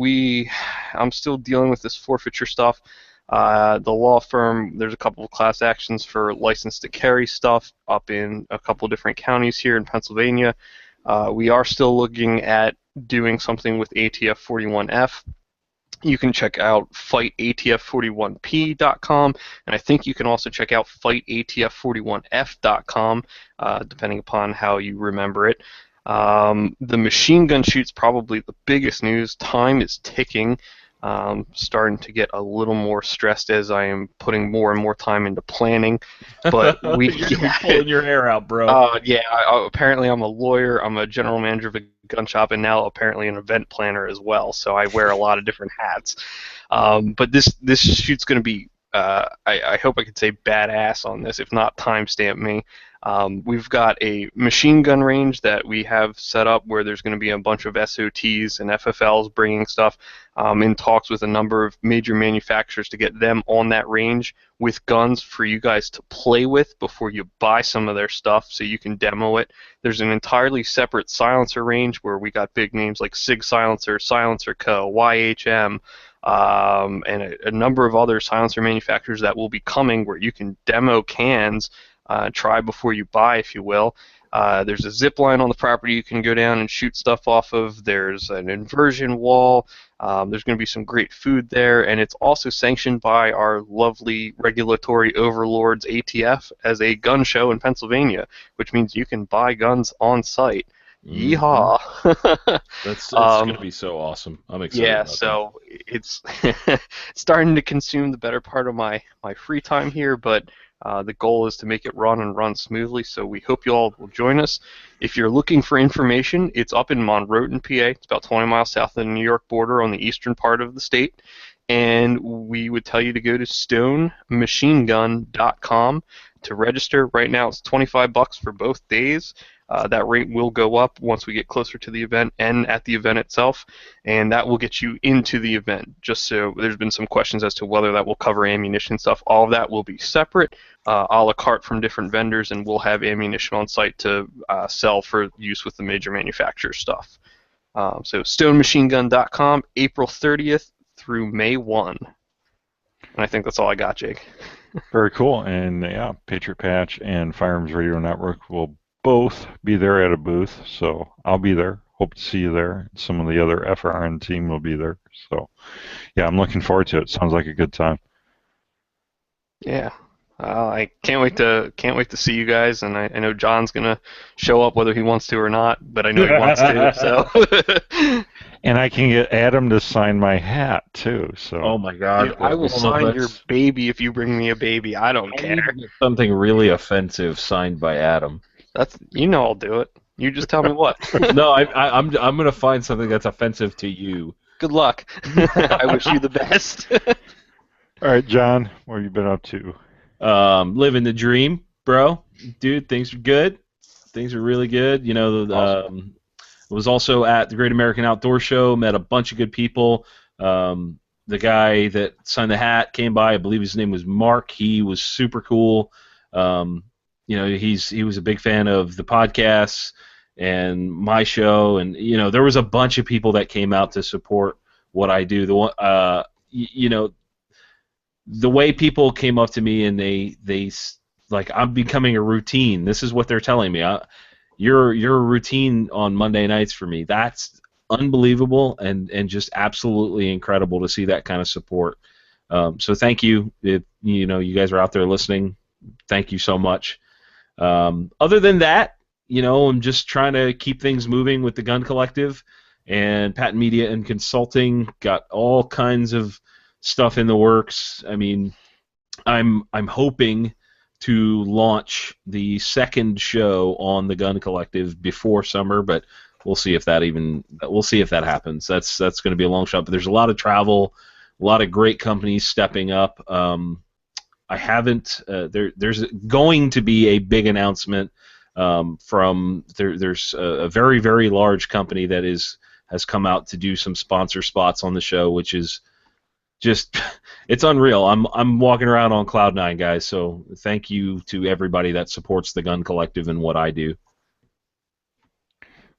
still dealing with this forfeiture stuff. The law firm, there's a couple of class actions for license to carry stuff up in a couple of different counties here in Pennsylvania. We are still looking at doing something with ATF 41F. You can check out fightatf41p.com, and I think you can also check out fightatf41f.com, depending upon how you remember it. The machine gun shoot's probably the biggest news. Time is ticking. Starting to get a little more stressed as I am putting more and more time into planning. But You're pulling your hair out, bro. Apparently I'm a lawyer. I'm a general manager of a gun shop, and now apparently an event planner as well. So I wear a lot of different hats. But this shoot's going to be, I hope I could say badass on this. If not, timestamp me. We've got a machine gun range that we have set up where there's going to be a bunch of SOTs and FFLs bringing stuff, in talks with a number of major manufacturers to get them on that range with guns for you guys to play with before you buy some of their stuff so you can demo it. There's an entirely separate silencer range where we got big names like Sig Silencer, Silencer Co., YHM, and a number of other silencer manufacturers that will be coming where you can demo cans. Try before you buy, if you will. There's a zip line on the property you can go down and shoot stuff off of. There's an inversion wall. There's going to be some great food there, and it's also sanctioned by our lovely regulatory overlords, ATF, as a gun show in Pennsylvania, which means you can buy guns on site. Yeehaw! That's going to be so awesome. I'm excited. Yeah, about so it's starting to consume the better part of my free time here, but the goal is to make it run smoothly, so we hope you all will join us. If you're looking for information, it's up in Monroe, PA. It's about 20 miles south of the New York border on the eastern part of the state. And we would tell you to go to stonemachinegun.com to register. Right now it's $25 for both days. That rate will go up once we get closer to the event and at the event itself, and that will get you into the event. Just so there's been some questions as to whether that will cover ammunition stuff. All of that will be separate, a la carte from different vendors, and we'll have ammunition on site to sell for use with the major manufacturer stuff. So stonemachinegun.com, April 30th through May 1. And I think that's all I got, Jake. Very cool. And yeah, Patriot Patch and Firearms Radio Network will both be there at a booth, so I'll be there. Hope to see you there. Some of the other FRN team will be there. So yeah, I'm looking forward to it. Sounds like a good time. Yeah. I can't wait to see you guys, and I know John's gonna show up whether he wants to or not, but I know he wants to. So. And I can get Adam to sign my hat too. So. Oh my God! Dude, I will sign your baby if you bring me a baby. I don't care. Something really offensive signed by Adam. I'll do it. You just tell me what. No, I'm gonna find something that's offensive to you. Good luck. I wish you the best. All right, John, what have you been up to? Living the dream, bro. Dude, things are good. Things are really good. Was also at the Great American Outdoor Show. Met a bunch of good people. the guy that signed the hat came by. I believe his name was Mark. He was super cool. He was a big fan of the podcasts and my show, and there was a bunch of people that came out to support what I do. The way people came up to me and they like, I'm becoming a routine. This is what they're telling me. You're a routine on Monday nights for me. That's unbelievable and just absolutely incredible to see that kind of support. So thank you. If you guys are out there listening, thank you so much. Other than that, I'm just trying to keep things moving with the Gun Collective and Patent Media and Consulting. Got all kinds of stuff in the works. I mean, I'm hoping to launch the second show on the Gun Collective before summer, but we'll see if that happens. That's going to be a long shot. But there's a lot of travel, a lot of great companies stepping up. I haven't. There's going to be a big announcement There's a very, very large company that has come out to do some sponsor spots on the show, which is just, it's unreal. I'm walking around on cloud nine, guys. So thank you to everybody that supports the Gun Collective and what I do.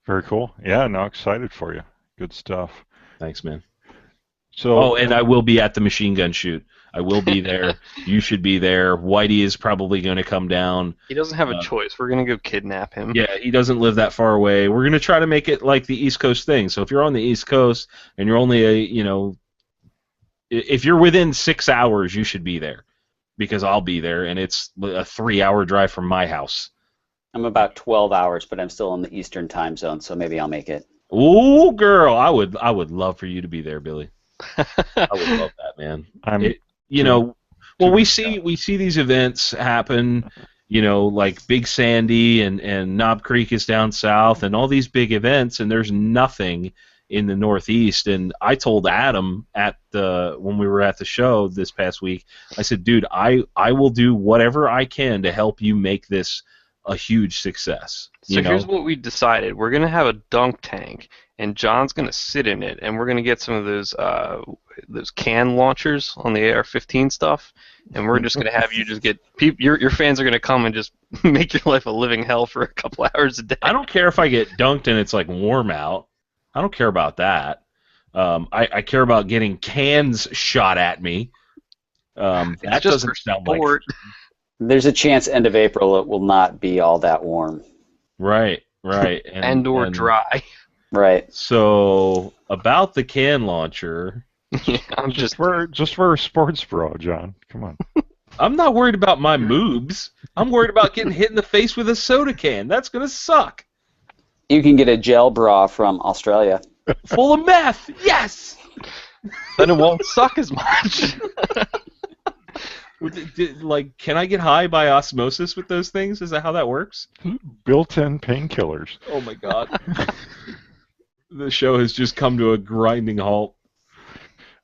Very cool. Yeah, no, excited for you. Good stuff. Thanks, man. So, and I will be at the machine gun shoot. I will be there. You should be there. Whitey is probably going to come down. He doesn't have a choice. We're going to go kidnap him. Yeah, he doesn't live that far away. We're going to try to make it like the East Coast thing. So if you're on the East Coast and you're only if you're within 6 hours, you should be there, because I'll be there, and it's a 3-hour drive from my house. I'm about 12 hours, but I'm still in the Eastern time zone, so maybe I'll make it. Ooh, girl, I would love for you to be there, Billy. I would love that, man. We see these events happen, like Big Sandy and Knob Creek is down south, and all these big events, and there's nothing in the Northeast. And I told Adam when we were at the show this past week, I said, dude, I will do whatever I can to help you make this a huge success. So here's what we decided. We're going to have a dunk tank, and John's going to sit in it, and we're going to get some of those can launchers on the AR-15 stuff, and we're just going to have you just get your fans are going to come and just make your life a living hell for a couple hours a day. I don't care if I get dunked and it's like warm out. I don't care about that. I care about getting cans shot at me. That doesn't sound like... There's a chance end of April it will not be all that warm. Right. and dry. Right. So about the can launcher, I'm just wear a sports bra, John. Come on. I'm not worried about my moobs. I'm worried about getting hit in the face with a soda can. That's gonna suck. You can get a gel bra from Australia. Full of meth. Yes. Then it won't suck as much. Like, can I get high by osmosis with those things? Is that how that works? Built-in painkillers. Oh my God. The show has just come to a grinding halt.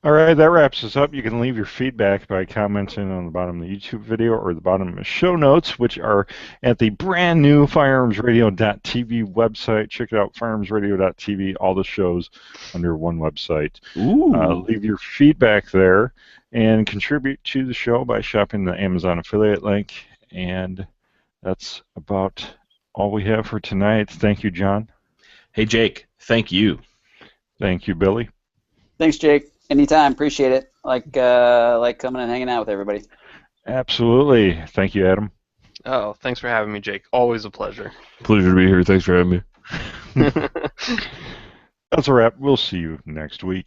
All right, that wraps us up. You can leave your feedback by commenting on the bottom of the YouTube video or the bottom of the show notes, which are at the brand new firearmsradio.tv website. Check it out, firearmsradio.tv, all the shows under one website. Ooh. Leave your feedback there and contribute to the show by shopping the Amazon affiliate link. And that's about all we have for tonight. Thank you, John. Hey, Jake. Thank you. Thank you, Billy. Thanks, Jake. Anytime. Appreciate it. Like coming and hanging out with everybody. Absolutely. Thank you, Adam. Oh, thanks for having me, Jake. Always a pleasure. Pleasure to be here. Thanks for having me. That's a wrap. We'll see you next week.